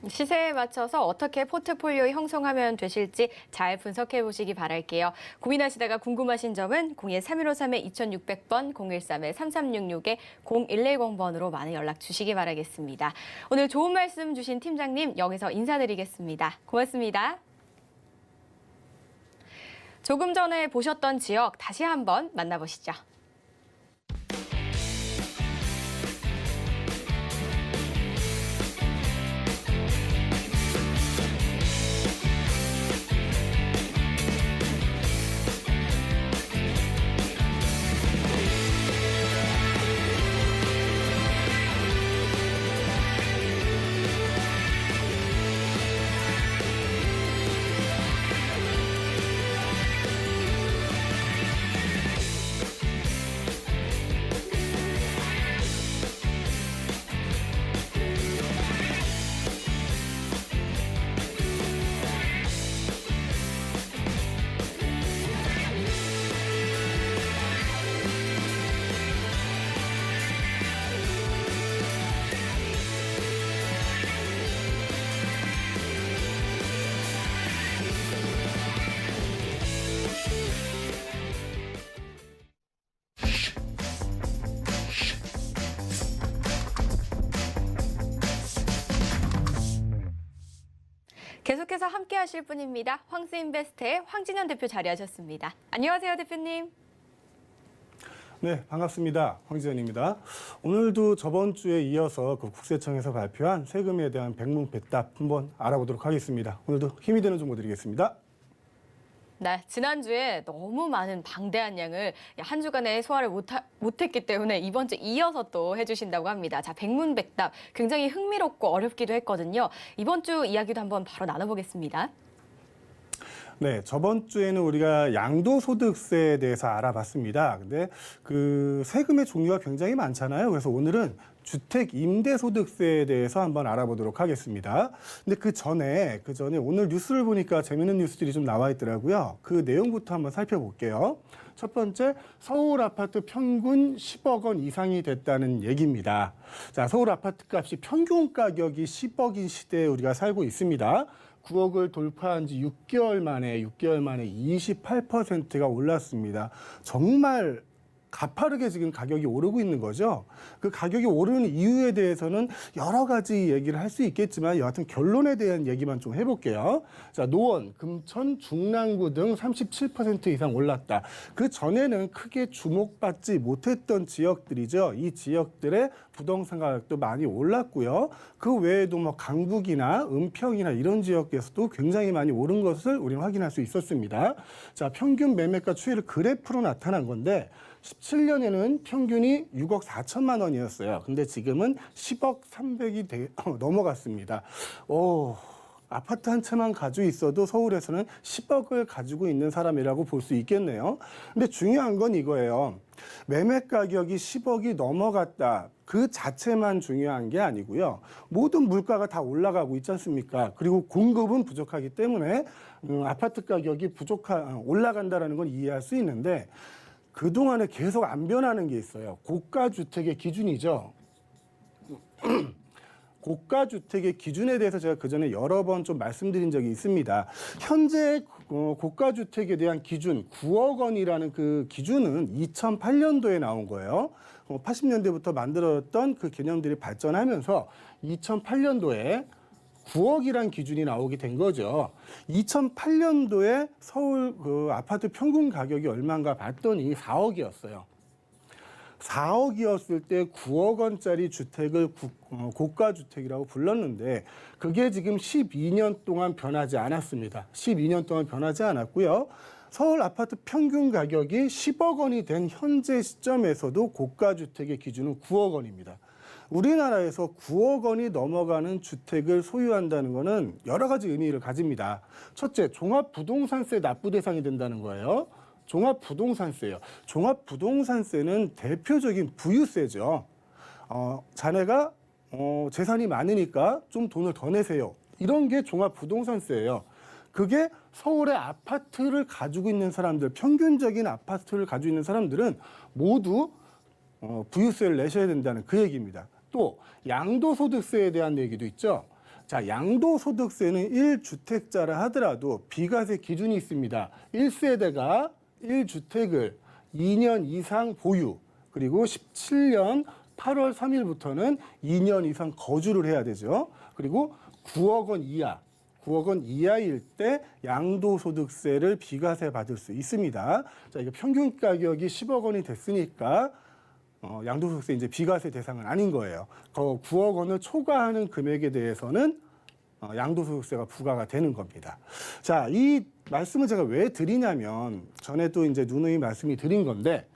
시세에 맞춰서 어떻게 포트폴리오 형성하면 되실지 잘 분석해 보시기 바랄게요. 고민하시다가 궁금하신 점은 013-1553-2600번, 013-3366-0110번으로 많은 연락 주시기 바라겠습니다. 오늘 좋은 말씀 주신 팀장님 여기서 인사드리겠습니다. 고맙습니다. 조금 전에 보셨던 지역 다시 한번 만나보시죠. 계속해서 함께 하실 분입니다. 황스인베스트의 황진현 대표 자리하셨습니다. 안녕하세요, 대표님. 네, 반갑습니다. 황지현입니다. 오늘도 저번 주에 이어서 그 국세청에서 발표한 세금에 대한 백문백답 한번 알아보도록 하겠습니다. 오늘도 힘이 되는 정보 드리겠습니다. 네, 지난주에 너무 많은 방대한 양을 한 주간에 소화를 못했기 때문에 이번 주 이어서 또 해주신다고 합니다. 자, 백문백답 굉장히 흥미롭고 어렵기도 했거든요. 이번 주 이야기도 한번 바로 나눠보겠습니다. 네, 저번 주에는 우리가 양도소득세에 대해서 알아봤습니다. 근데 그 세금의 종류가 굉장히 많잖아요. 그래서 오늘은 주택 임대소득세에 대해서 한번 알아보도록 하겠습니다. 근데 그 전에 오늘 뉴스를 보니까 재밌는 뉴스들이 좀 나와 있더라고요. 그 내용부터 한번 살펴볼게요. 첫 번째, 서울 아파트 평균 10억 원 이상이 됐다는 얘기입니다. 자, 서울 아파트 값이 평균 가격이 10억인 시대에 우리가 살고 있습니다. 9억을 돌파한 지 6개월 만에 28%가 올랐습니다. 정말 가파르게 지금 가격이 오르고 있는 거죠. 그 가격이 오르는 이유에 대해서는 여러 가지 얘기를 할 수 있겠지만 여하튼 결론에 대한 얘기만 좀 해볼게요. 자, 노원, 금천, 중랑구 등 37% 이상 올랐다. 그 전에는 크게 주목받지 못했던 지역들이죠. 이 지역들의 부동산 가격도 많이 올랐고요. 그 외에도 뭐 강북이나 은평이나 이런 지역에서도 굉장히 많이 오른 것을 우리는 확인할 수 있었습니다. 자, 평균 매매가 추이를 그래프로 나타난 건데 17년에는 평균이 6억 4천만 원이었어요. 근데 지금은 10억 300이 넘어갔습니다. 아파트 한 채만 가지고 있어도 서울에서는 10억을 가지고 있는 사람이라고 볼 수 있겠네요. 근데 중요한 건 이거예요. 매매 가격이 10억이 넘어갔다. 그 자체만 중요한 게 아니고요. 모든 물가가 다 올라가고 있지 않습니까? 그리고 공급은 부족하기 때문에 아파트 가격이 올라간다는 건 이해할 수 있는데 그동안에 계속 안 변하는 게 있어요. 고가주택의 기준이죠. 고가주택의 기준에 대해서 제가 그전에 여러 번 좀 말씀드린 적이 있습니다. 현재 고가주택에 대한 기준 9억 원이라는 그 기준은 2008년도에 나온 거예요. 80년대부터 만들어졌던 그 개념들이 발전하면서 2008년도에 9억이란 기준이 나오게 된 거죠. 2008년도에 서울 그 아파트 평균 가격이 얼마인가 봤더니 4억이었어요. 4억이었을 때 9억 원짜리 주택을 고가주택이라고 불렀는데 그게 지금 12년 동안 변하지 않았습니다. 12년 동안 변하지 않았고요. 서울 아파트 평균 가격이 10억 원이 된 현재 시점에서도 고가주택의 기준은 9억 원입니다. 우리나라에서 9억 원이 넘어가는 주택을 소유한다는 것은 여러 가지 의미를 가집니다. 첫째, 종합부동산세 납부 대상이 된다는 거예요. 종합부동산세요. 종합부동산세는 대표적인 부유세죠. 자네가 재산이 많으니까 좀 돈을 더 내세요. 이런 게 종합부동산세예요. 그게 서울의 아파트를 가지고 있는 사람들, 평균적인 아파트를 가지고 있는 사람들은 모두 부유세를 내셔야 된다는 그 얘기입니다. 또 양도소득세에 대한 얘기도 있죠. 자, 양도소득세는 1주택자라 하더라도 비과세 기준이 있습니다. 1세대가 1주택을 2년 이상 보유, 그리고 17년 8월 3일부터는 2년 이상 거주를 해야 되죠. 그리고 9억 원 이하, 9억 원 이하일 때 양도소득세를 비과세 받을 수 있습니다. 자, 이게 평균 가격이 10억 원이 됐으니까 양도소득세 이제 비과세 대상은 아닌 거예요. 9억 원을 초과하는 금액에 대해서는 양도소득세가 부과가 되는 겁니다. 자, 이 말씀을 제가 왜 드리냐면 전에도 이제 누누이 말씀이 드린 건데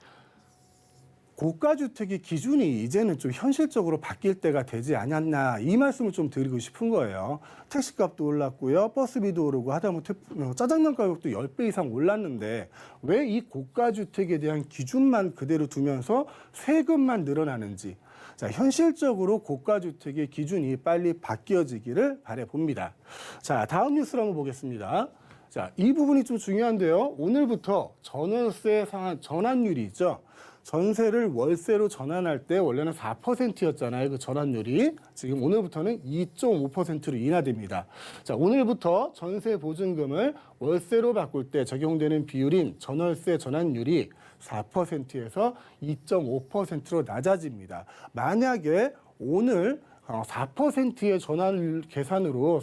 고가주택의 기준이 이제는 좀 현실적으로 바뀔 때가 되지 않았나 이 말씀을 좀 드리고 싶은 거예요. 택시값도 올랐고요. 버스비도 오르고 하다못해 짜장면 가격도 10배 이상 올랐는데 왜 이 고가주택에 대한 기준만 그대로 두면서 세금만 늘어나는지 자, 현실적으로 고가주택의 기준이 빨리 바뀌어지기를 바라봅니다. 자, 다음 뉴스를 한번 보겠습니다. 자, 이 부분이 좀 중요한데요. 오늘부터 전월세 상한 전환율이 있죠. 전세를 월세로 전환할 때 원래는 4%였잖아요. 그 전환율이. 지금 오늘부터는 2.5%로 인하됩니다. 자, 오늘부터 전세 보증금을 월세로 바꿀 때 적용되는 비율인 전월세 전환율이 4%에서 2.5%로 낮아집니다. 만약에 오늘 4%의 전환율 계산으로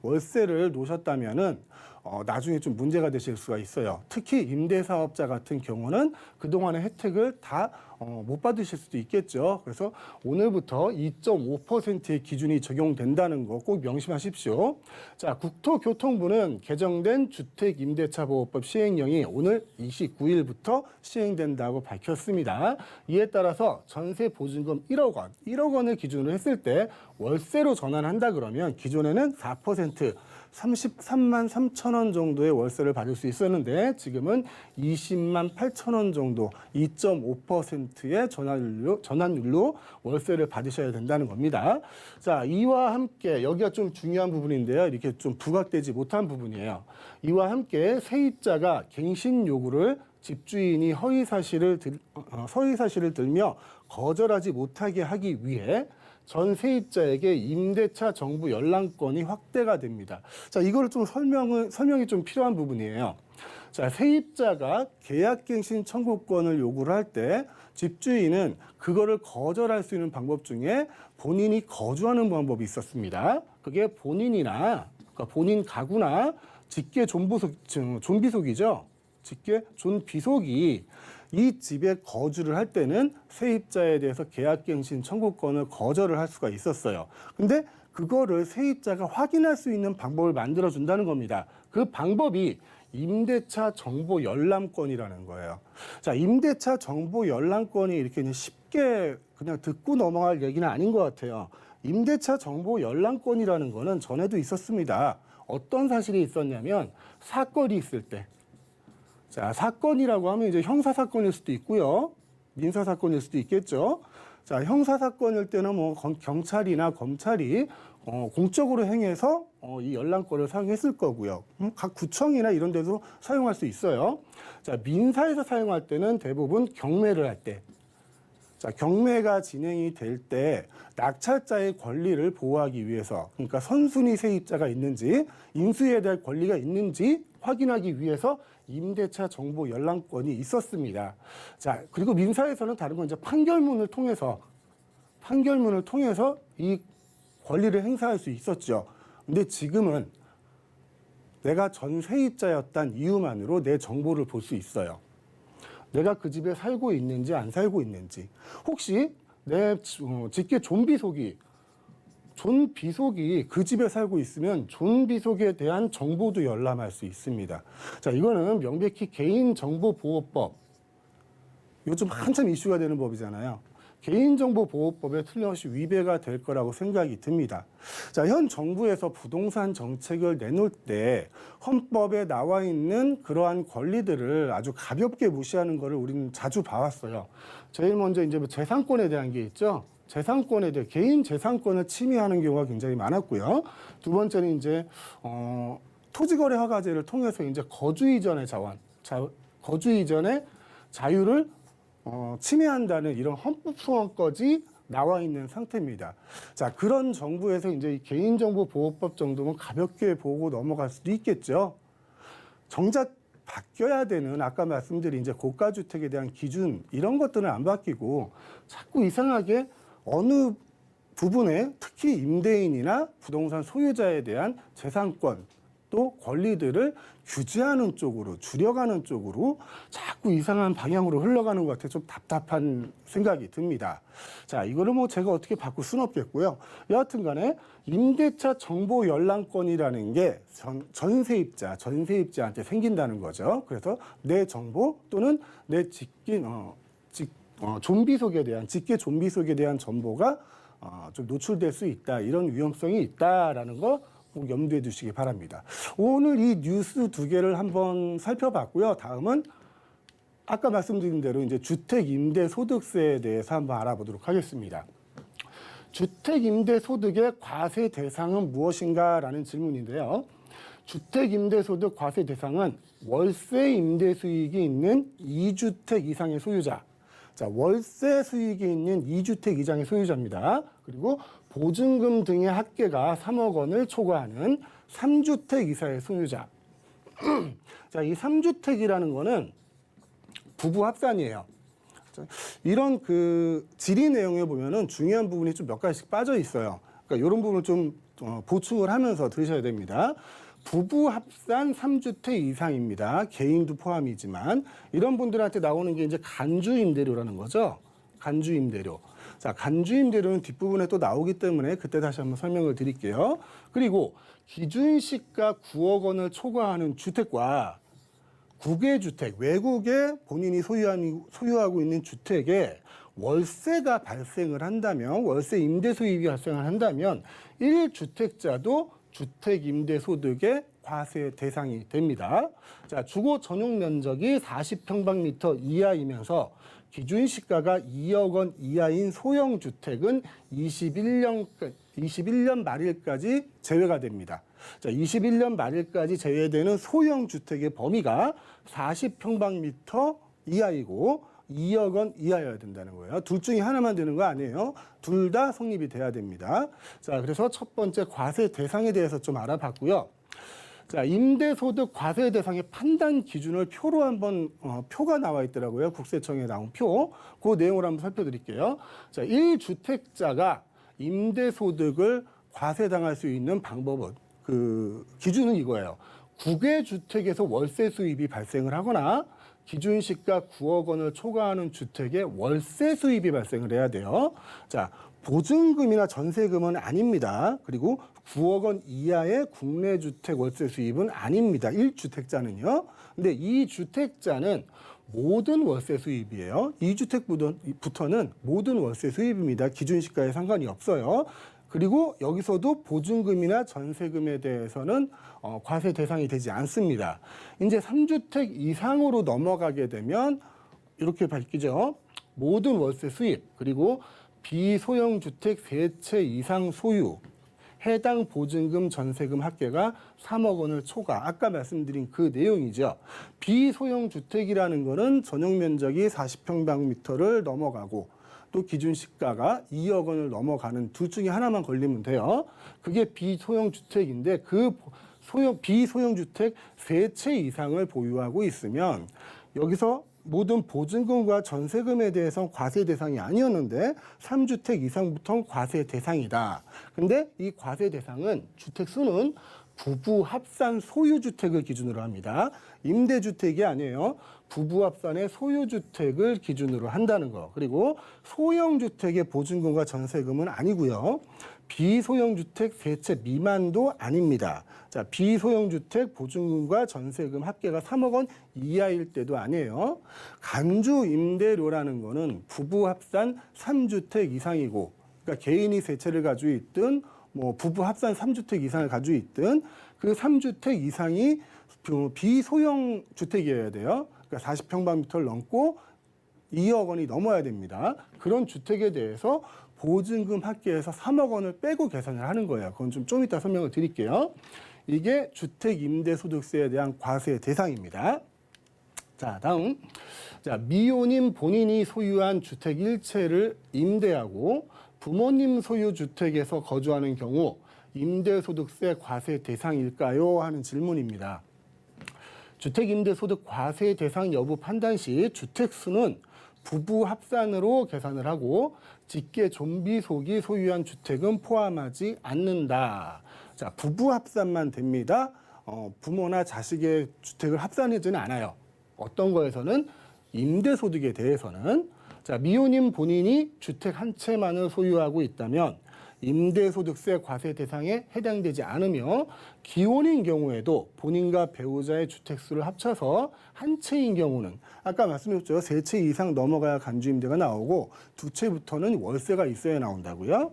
월세를 놓으셨다면은 나중에 좀 문제가 되실 수가 있어요. 특히 임대사업자 같은 경우는 그동안의 혜택을 다 못 받으실 수도 있겠죠. 그래서 오늘부터 2.5%의 기준이 적용된다는 거 꼭 명심하십시오. 자, 국토교통부는 개정된 주택임대차보호법 시행령이 오늘 29일부터 시행된다고 밝혔습니다. 이에 따라서 전세보증금 1억 원을 기준으로 했을 때 월세로 전환한다 그러면 기존에는 4% 33만 3천 원 정도의 월세를 받을 수 있었는데 지금은 20만 8천 원 정도 2.5%의 전환율로 월세를 받으셔야 된다는 겁니다. 자, 이와 함께 여기가 좀 중요한 부분인데요. 이렇게 좀 부각되지 못한 부분이에요. 이와 함께 세입자가 갱신 요구를 집주인이 허위 사실을 들며 거절하지 못하게 하기 위해 전 세입자에게 임대차 정보 열람권이 확대가 됩니다. 자, 이거를 좀 설명이 좀 필요한 부분이에요. 자, 세입자가 계약갱신 청구권을 요구를 할 때 집주인은 그거를 거절할 수 있는 방법 중에 본인이 거주하는 방법이 있었습니다. 그게 그러니까 본인 가구나 직계 존비속이죠. 직계 존비속이 이 집에 거주를 할 때는 세입자에 대해서 계약갱신 청구권을 거절을 할 수가 있었어요. 근데 그거를 세입자가 확인할 수 있는 방법을 만들어준다는 겁니다. 그 방법이 임대차 정보 열람권이라는 거예요. 자, 임대차 정보 열람권이 이렇게 쉽게 그냥 듣고 넘어갈 얘기는 아닌 것 같아요. 임대차 정보 열람권이라는 거는 전에도 있었습니다. 어떤 사실이 있었냐면 사건이 있을 때. 자, 사건이라고 하면 이제 형사사건일 수도 있고요. 민사사건일 수도 있겠죠. 자, 형사사건일 때는 뭐 경찰이나 검찰이 공적으로 행해서 이 열람권을 사용했을 거고요. 각 구청이나 이런 데도 사용할 수 있어요. 자, 민사에서 사용할 때는 대부분 경매를 할 때. 자, 경매가 진행이 될 때 낙찰자의 권리를 보호하기 위해서, 그러니까 선순위 세입자가 있는지 인수에 대한 권리가 있는지 확인하기 위해서 임대차 정보 열람권이 있었습니다. 자, 그리고 민사에서는 다른 건 이제 판결문을 통해서 이 권리를 행사할 수 있었죠. 근데 지금은 내가 전 세입자였단 이유만으로 내 정보를 볼 수 있어요. 내가 그 집에 살고 있는지 안 살고 있는지, 혹시 내 직계 존비속이 그 집에 살고 있으면 존비속에 대한 정보도 열람할 수 있습니다. 자, 이거는 명백히 개인정보보호법, 요즘 한참 이슈가 되는 법이잖아요. 개인정보보호법에 틀림없이 위배가 될 거라고 생각이 듭니다. 자, 현 정부에서 부동산 정책을 내놓을 때 헌법에 나와 있는 그러한 권리들을 아주 가볍게 무시하는 거를 우리는 자주 봐왔어요. 제일 먼저 이제 재산권에 대한 게 있죠. 재산권에 대해 개인 재산권을 침해하는 경우가 굉장히 많았고요. 두 번째는 이제 토지거래 허가제를 통해서 이제 거주 이전의 자유를 침해한다는 이런 헌법 소원까지 나와 있는 상태입니다. 자, 그런 정부에서 이제 이 개인정보보호법 정도면 가볍게 보고 넘어갈 수도 있겠죠. 정작 바뀌어야 되는 아까 말씀드린 이제 고가주택에 대한 기준 이런 것들은 안 바뀌고 자꾸 이상하게 어느 부분에 특히 임대인이나 부동산 소유자에 대한 재산권 또 권리들을 규제하는 쪽으로 줄여가는 쪽으로 자꾸 이상한 방향으로 흘러가는 것 같아서 좀 답답한 생각이 듭니다. 자, 이거를 뭐 제가 어떻게 바꿀 수는 없겠고요. 여하튼 간에 임대차 정보 열람권이라는 게 전세입자한테 생긴다는 거죠. 그래서 내 정보 또는 내 좀비 속에 대한 직계 좀비 속에 대한 정보가 좀 노출될 수 있다. 이런 위험성이 있다라는 거 꼭 염두에 두시기 바랍니다. 오늘 이 뉴스 두 개를 한번 살펴봤고요. 다음은 아까 말씀드린 대로 이제 주택 임대 소득세에 대해서 한번 알아보도록 하겠습니다. 주택 임대 소득의 과세 대상은 무엇인가라는 질문인데요. 주택 임대 소득 과세 대상은 월세 임대 수익이 있는 2주택 이상의 소유자. 자, 월세 수익이 있는 2주택 이상의 소유자입니다. 그리고 보증금 등의 합계가 3억 원을 초과하는 3주택 이상의 소유자. 자, 이 3주택이라는 거는 부부 합산이에요. 이런 그 질의 내용에 보면은 중요한 부분이 좀 몇 가지씩 빠져 있어요. 그러니까 이런 부분을 좀 보충을 하면서 들으셔야 됩니다. 부부 합산 3주택 이상입니다. 개인도 포함이지만 이런 분들한테 나오는 게 이제 간주 임대료라는 거죠. 간주 임대료. 자, 간주 임대료는 뒷부분에 또 나오기 때문에 그때 다시 한번 설명을 드릴게요. 그리고 기준 시가 9억 원을 초과하는 주택과 국외주택, 외국에 본인이 소유하고 있는 주택에 월세가 발생을 한다면, 월세 임대 수입이 발생을 한다면 1주택자도 주택 임대 소득의 과세 대상이 됩니다. 자, 주거 전용 면적이 40평방미터 이하이면서 기준 시가가 2억 원 이하인 소형 주택은 21년 말일까지 제외가 됩니다. 자, 21년 말일까지 제외되는 소형 주택의 범위가 40평방미터 이하이고 2억 원 이하여야 된다는 거예요. 둘 중에 하나만 되는 거 아니에요. 둘 다 성립이 돼야 됩니다. 자, 그래서 첫 번째 과세 대상에 대해서 좀 알아봤고요. 자, 임대소득 과세 대상의 판단 기준을 표로 한번 표가 나와 있더라고요. 국세청에 나온 표. 그 내용을 한번 살펴드릴게요. 자, 1주택자가 임대소득을 과세당할 수 있는 방법은 기준은 이거예요. 국외주택에서 월세 수입이 발생을 하거나 기준 시가 9억 원을 초과하는 주택에 월세 수입이 발생을 해야 돼요. 자, 보증금이나 전세금은 아닙니다. 그리고 9억 원 이하의 국내 주택 월세 수입은 아닙니다. 1주택자는요. 근데 2주택자는 모든 월세 수입이에요. 2주택부터는 모든 월세 수입입니다. 기준 시가에 상관이 없어요. 그리고 여기서도 보증금이나 전세금에 대해서는 과세 대상이 되지 않습니다. 이제 3주택 이상으로 넘어가게 되면 이렇게 밝히죠. 모든 월세 수입, 그리고 비소형 주택 3채 이상 소유, 해당 보증금 전세금 합계가 3억 원을 초과. 아까 말씀드린 그 내용이죠. 비소형 주택이라는 거는 전용 면적이 40평방미터를 넘어가고 또 기준 시가가 2억 원을 넘어가는 둘 중에 하나만 걸리면 돼요. 그게 비소형 주택인데 그 비소형 주택 3채 이상을 보유하고 있으면 여기서 모든 보증금과 전세금에 대해서 과세 대상이 아니었는데 3주택 이상부터는 과세 대상이다. 근데 이 과세 대상은 주택 수는 부부 합산 소유주택을 기준으로 합니다. 임대주택이 아니에요. 부부 합산의 소유주택을 기준으로 한다는 거. 그리고 소형주택의 보증금과 전세금은 아니고요. 비소형주택 3채 미만도 아닙니다. 자, 비소형주택 보증금과 전세금 합계가 3억 원 이하일 때도 아니에요. 간주 임대료라는 거는 부부 합산 3주택 이상이고, 그러니까 개인이 3채를 가지고 있든 뭐 부부 합산 3주택 이상을 가지고 있든 그 3주택 이상이 비소형 주택이어야 돼요. 그러니까 40평방미터를 넘고 2억 원이 넘어야 됩니다. 그런 주택에 대해서 보증금 합계에서 3억 원을 빼고 계산을 하는 거예요. 그건 좀 이따 설명을 드릴게요. 이게 주택임대소득세에 대한 과세 대상입니다. 자, 다음. 자, 미혼인 본인이 소유한 주택 1채를 임대하고 부모님 소유 주택에서 거주하는 경우 임대소득세 과세 대상일까요? 하는 질문입니다. 주택임대소득 과세 대상 여부 판단 시 주택수는 부부 합산으로 계산을 하고 직계 존비속이 소유한 주택은 포함하지 않는다. 자, 부부 합산만 됩니다. 부모나 자식의 주택을 합산하지는 않아요. 어떤 거에서는 임대소득에 대해서는 자, 미혼인 본인이 주택 한 채만을 소유하고 있다면 임대소득세 과세 대상에 해당되지 않으며 기혼인 경우에도 본인과 배우자의 주택수를 합쳐서 한 채인 경우는 아까 말씀드렸죠. 세 채 이상 넘어가야 간주임대가 나오고 두 채부터는 월세가 있어야 나온다고요.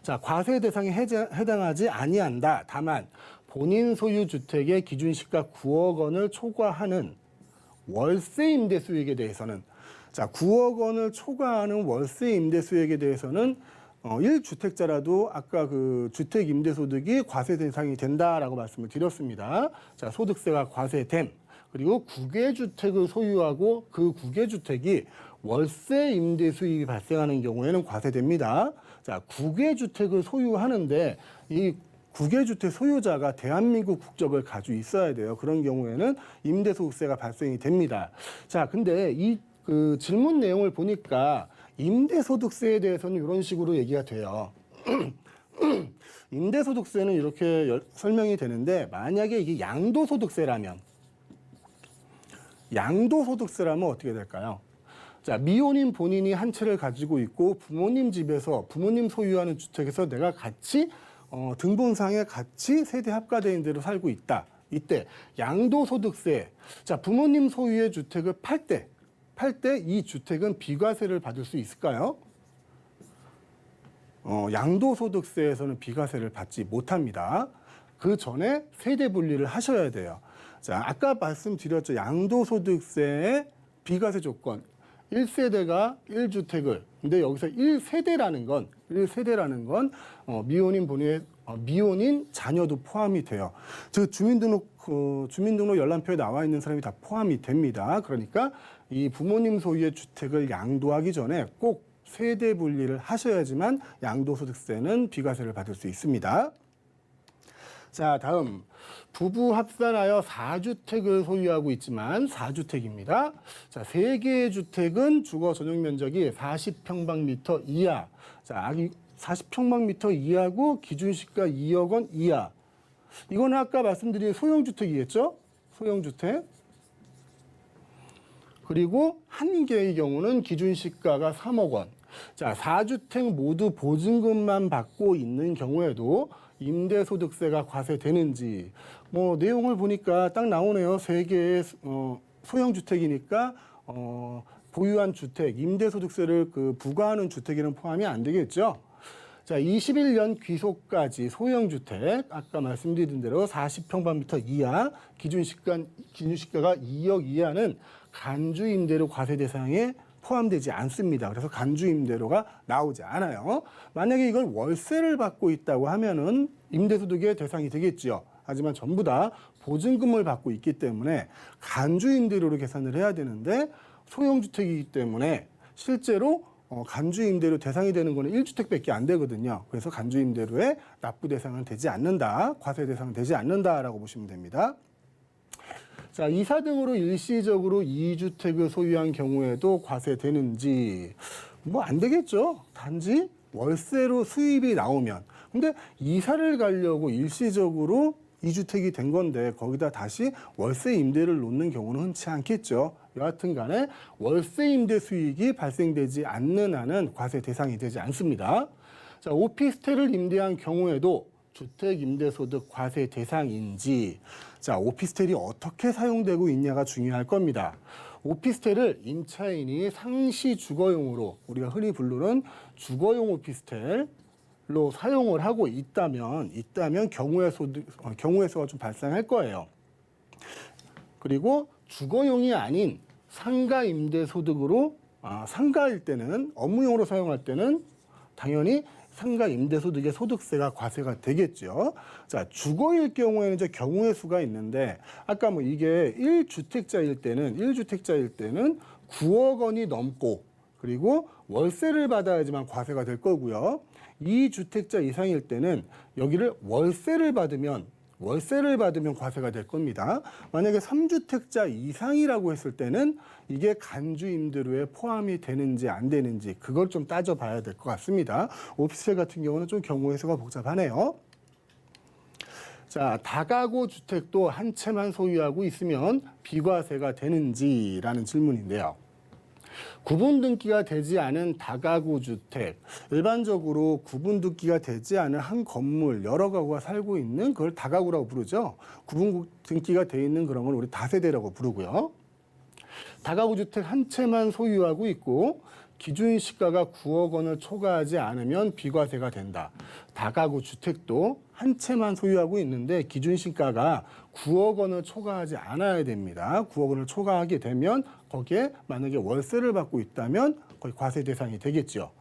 자, 과세 대상에 해당하지 아니한다. 다만 본인 소유 주택의 기준시가 9억 원을 초과하는 월세 임대 수익에 대해서는 자, 9억 원을 초과하는 월세 임대 수익에 대해서는 1주택자라도 아까 그 주택 임대 소득이 과세 대상이 된다라고 말씀을 드렸습니다. 자, 소득세가 과세됨. 그리고 국외 주택을 소유하고 그 국외 주택이 월세 임대 수익이 발생하는 경우에는 과세됩니다. 자, 국외 주택을 소유하는데 이 국외주택 소유자가 대한민국 국적을 가지고 있어야 돼요. 그런 경우에는 임대소득세가 발생이 됩니다. 자, 근데 이 그 질문 내용을 보니까 임대소득세에 대해서는 이런 식으로 얘기가 돼요. 임대소득세는 이렇게 설명이 되는데 만약에 이게 양도소득세라면 어떻게 될까요? 자, 미혼인 본인이 한 채를 가지고 있고 부모님 집에서 부모님 소유하는 주택에서 내가 같이 등본상에 같이 세대 합가된 대로 살고 있다. 이때 양도소득세. 자, 부모님 소유의 주택을 팔 때 이 주택은 비과세를 받을 수 있을까요? 양도소득세에서는 비과세를 받지 못합니다. 그 전에 세대 분리를 하셔야 돼요. 자, 아까 말씀드렸죠. 양도소득세의 비과세 조건. 1세대가 1주택을. 근데 여기서 1세대라는 건 미혼인 본인의 미혼인 자녀도 포함이 돼요. 즉 주민등록 열람표에 나와 있는 사람이 다 포함이 됩니다. 그러니까 이 부모님 소유의 주택을 양도하기 전에 꼭 세대 분리를 하셔야지만 양도소득세는 비과세를 받을 수 있습니다. 자, 다음 부부 합산하여 4주택을 소유하고 있지만 4주택입니다. 자, 3개의 주택은 주거 전용 면적이 40평방미터 이하. 자, 40평방미터 이하고 기준시가 2억 원 이하. 이거는 아까 말씀드린 소형주택이겠죠? 소형주택. 그리고 한 개의 경우는 기준시가가 3억 원. 자, 4주택 모두 보증금만 받고 있는 경우에도 임대소득세가 과세되는지 내용을 보니까 딱 나오네요. 3개의 소형주택이니까 보유한 주택, 임대소득세를 부과하는 주택에는 포함이 안 되겠죠. 자, 21년 귀속까지 소형주택, 아까 말씀드린 대로 40평방미터 이하, 기준시가가 2억 이하는 간주임대료 과세 대상에 포함되지 않습니다. 그래서 간주임대료가 나오지 않아요. 만약에 이걸 월세를 받고 있다고 하면은 임대소득의 대상이 되겠죠. 하지만 전부 다 보증금을 받고 있기 때문에 간주임대료로 계산을 해야 되는데 소형주택이기 때문에 실제로 간주임대료 대상이 되는 거는 1주택밖에 안 되거든요. 그래서 간주임대료에 납부 대상은 되지 않는다, 과세 대상은 되지 않는다라고 보시면 됩니다. 자, 이사 등으로 일시적으로 2주택을 소유한 경우에도 과세되는지 안 되겠죠. 단지 월세로 수입이 나오면. 근데 이사를 가려고 일시적으로 2주택이 된 건데 거기다 다시 월세 임대를 놓는 경우는 흔치 않겠죠. 여하튼 간에 월세 임대 수익이 발생되지 않는 한은 과세 대상이 되지 않습니다. 자, 오피스텔을 임대한 경우에도 주택 임대소득 과세 대상인지, 자, 오피스텔이 어떻게 사용되고 있냐가 중요할 겁니다. 오피스텔을 임차인이 상시 주거용으로 우리가 흔히 부르는 주거용 오피스텔로 사용을 하고 있다면 경우의 수가 좀 발생할 거예요. 그리고 주거용이 아닌 상가 임대소득으로 상가일 때는 업무용으로 사용할 때는 당연히 상가 임대소득의 소득세가 과세가 되겠죠. 자, 주거일 경우에는 이제 경우의 수가 있는데 아까 이게 1주택자일 때는 9억 원이 넘고 그리고 월세를 받아야지만 과세가 될 거고요. 2주택자 이상일 때는 여기를 월세를 받으면 월세를 받으면 과세가 될 겁니다. 만약에 3주택자 이상이라고 했을 때는 이게 간주 임대료에 포함이 되는지 안 되는지 그걸 좀 따져봐야 될 것 같습니다. 오피스텔 같은 경우는 좀 경우 해서가 복잡하네요. 자, 다가구 주택도 한 채만 소유하고 있으면 비과세가 되는지라는 질문인데요. 구분 등기가 되지 않은 다가구 주택, 일반적으로 구분 등기가 되지 않은 한 건물 여러 가구가 살고 있는 그걸 다가구라고 부르죠. 구분 등기가 돼 있는 그런 걸 우리 다세대라고 부르고요. 다가구 주택 한 채만 소유하고 있고 기준 시가가 9억 원을 초과하지 않으면 비과세가 된다. 다가구 주택도 한 채만 소유하고 있는데 기준 시가가 9억 원을 초과하지 않아야 됩니다. 9억 원을 초과하게 되면 거기에 만약에 월세를 받고 있다면 거의 과세 대상이 되겠죠.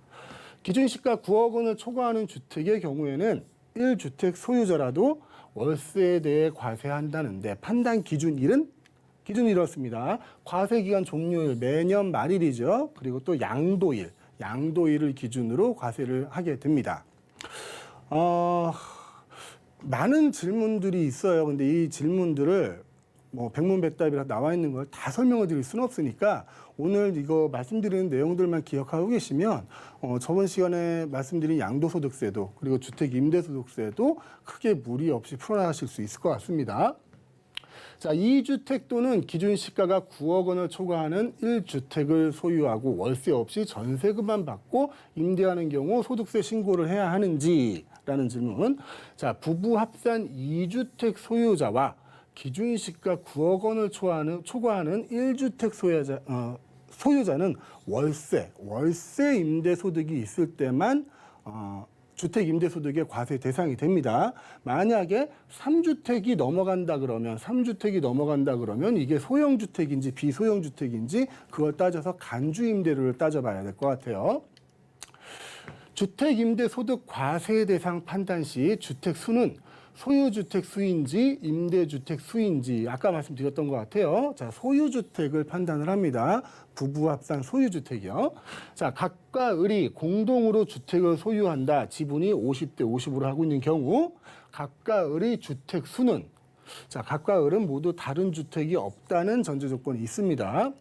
기준 시가 9억 원을 초과하는 주택의 경우에는 1주택 소유자라도 월세에 대해 과세한다는데 판단 기준일은 기준이 이렇습니다. 과세기간 종료일 매년 말일이죠. 그리고 또 양도일을 기준으로 과세를 하게 됩니다. 많은 질문들이 있어요. 근데 이 질문들을 뭐 백문백답이라 나와 있는 걸 다 설명을 드릴 수는 없으니까 오늘 이거 말씀드리는 내용들만 기억하고 계시면 저번 시간에 말씀드린 양도소득세도 그리고 주택임대소득세도 크게 무리 없이 풀어나가실 수 있을 것 같습니다. 자, 2주택 또는 기준 시가가 9억 원을 초과하는 1주택을 소유하고 월세 없이 전세금만 받고 임대하는 경우 소득세 신고를 해야 하는지라는 질문. 자, 부부 합산 2주택 소유자와 기준 시가 9억 원을 초과하는 1주택 소유자는 월세 임대 소득이 있을 때만 주택 임대 소득의 과세 대상이 됩니다. 만약에 3주택이 넘어간다 그러면 이게 소형 주택인지 비소형 주택인지 그걸 따져서 간주 임대료를 따져봐야 될 것 같아요. 주택 임대 소득 과세 대상 판단 시 주택 수는 소유주택 수인지 임대주택 수인지 아까 말씀드렸던 것 같아요. 자, 소유주택을 판단을 합니다. 부부 합산 소유주택이요. 자, 각과 을이 공동으로 주택을 소유한다. 지분이 50대 50으로 하고 있는 경우 각과 을의 주택 수는 자, 각과 을은 모두 다른 주택이 없다는 전제 조건이 있습니다.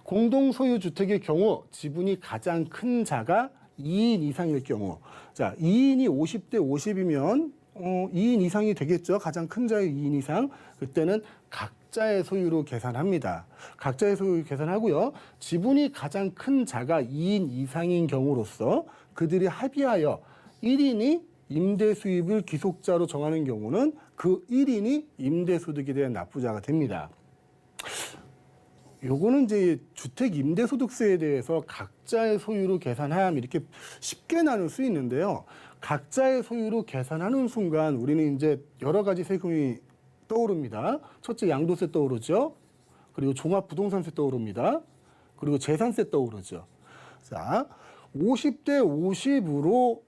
공동 소유주택의 경우 지분이 가장 큰 자가 2인 이상일 경우 자, 2인이 50대 50이면 2인 이상이 되겠죠. 가장 큰 자의 2인 이상. 그때는 각자의 소유로 계산합니다. 각자의 소유 계산하고요. 지분이 가장 큰 자가 2인 이상인 경우로서 그들이 합의하여 1인이 임대 수입을 귀속자로 정하는 경우는 그 1인이 임대 소득에 대한 납부자가 됩니다. 요거는 이제 주택 임대 소득세에 대해서 각자의 소유로 계산함 이렇게 쉽게 나눌 수 있는데요. 각자의 소유로 계산하는 순간 우리는 이제 여러 가지 세금이 떠오릅니다. 첫째 양도세 떠오르죠. 그리고 종합부동산세 떠오릅니다. 그리고 재산세 떠오르죠. 자, 50대 50으로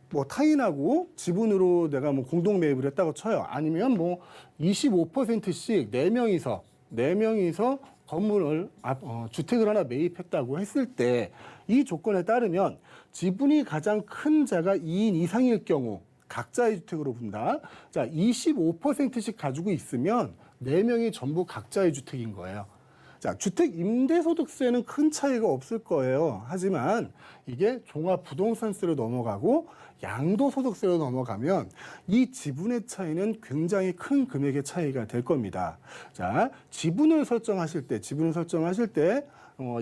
뭐 타인하고 지분으로 내가 뭐 공동 매입을 했다고 쳐요. 아니면 뭐 25%씩 4명이서 건물을 주택을 하나 매입했다고 했을 때 이 조건에 따르면 지분이 가장 큰 자가 2인 이상일 경우 각자의 주택으로 본다. 자, 25%씩 가지고 있으면 4명이 전부 각자의 주택인 거예요. 자, 주택 임대소득세는 큰 차이가 없을 거예요. 하지만 이게 종합부동산세로 넘어가고 양도소득세로 넘어가면 이 지분의 차이는 굉장히 큰 금액의 차이가 될 겁니다. 자, 지분을 설정하실 때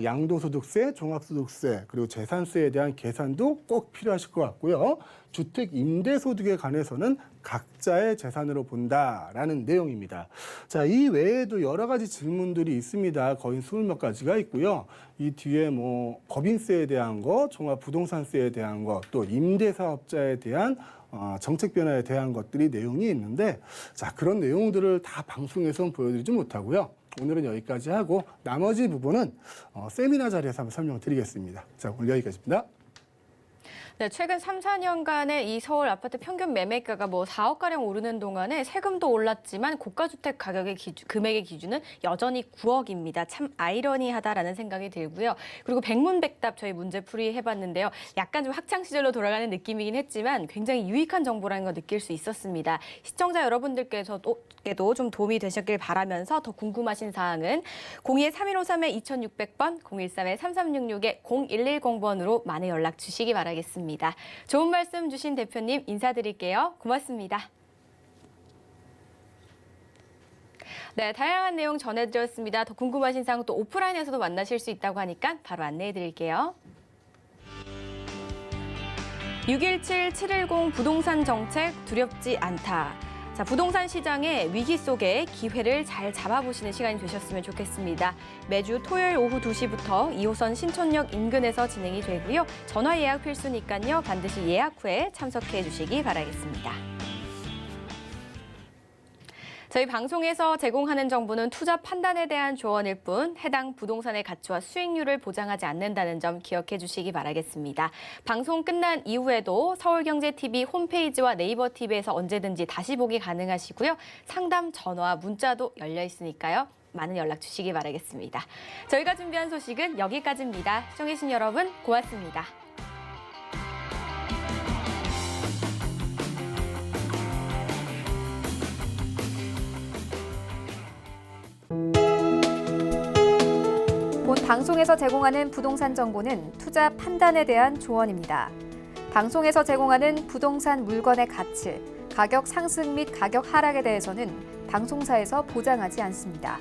양도소득세, 종합소득세, 그리고 재산세에 대한 계산도 꼭 필요하실 것 같고요. 주택 임대소득에 관해서는 각자의 재산으로 본다라는 내용입니다. 자, 이 외에도 여러 가지 질문들이 있습니다. 거의 20몇 가지가 있고요. 이 뒤에 뭐 법인세에 대한 거, 종합부동산세에 대한 거, 또 임대사업자에 대한 정책 변화에 대한 것들이 내용이 있는데 자, 그런 내용들을 다 방송에서는 보여드리지 못하고요. 오늘은 여기까지 하고 나머지 부분은 세미나 자리에서 한번 설명드리겠습니다. 자, 오늘 여기까지입니다. 네, 최근 3, 4년간의 이 서울 아파트 평균 매매가가 4억가량 오르는 동안에 세금도 올랐지만 고가주택 가격의 금액의 기준은 여전히 9억입니다. 참 아이러니하다라는 생각이 들고요. 그리고 백문백답 저희 문제풀이 해봤는데요. 약간 좀 학창시절로 돌아가는 느낌이긴 했지만 굉장히 유익한 정보라는 걸 느낄 수 있었습니다. 시청자 여러분들께서도 좀 도움이 되셨길 바라면서 더 궁금하신 사항은 02-3153-2600번, 013-3366-0110번으로 많은 연락 주시기 바라겠습니다. 좋은 말씀 주신 대표님 인사드릴게요. 고맙습니다. 네, 다양한 내용 전해드렸습니다. 더 궁금하신 사항 또 오프라인에서도 만나실 수 있다고 하니까 바로 안내해드릴게요. 617-710 부동산 정책 두렵지 않다. 자, 부동산 시장의 위기 속에 기회를 잘 잡아보시는 시간이 되셨으면 좋겠습니다. 매주 토요일 오후 2시부터 2호선 신촌역 인근에서 진행이 되고요. 전화 예약 필수니까요. 반드시 예약 후에 참석해 주시기 바라겠습니다. 저희 방송에서 제공하는 정보는 투자 판단에 대한 조언일 뿐 해당 부동산의 가치와 수익률을 보장하지 않는다는 점 기억해 주시기 바라겠습니다. 방송 끝난 이후에도 서울경제TV 홈페이지와 네이버 TV에서 언제든지 다시 보기 가능하시고요. 상담 전화, 문자도 열려 있으니까요. 많은 연락 주시기 바라겠습니다. 저희가 준비한 소식은 여기까지입니다. 시청해주신 여러분 고맙습니다. 본 방송에서 제공하는 부동산 정보는 투자 판단에 대한 조언입니다. 방송에서 제공하는 부동산 물건의 가치, 가격 상승 및 가격 하락에 대해서는 방송사에서 보장하지 않습니다.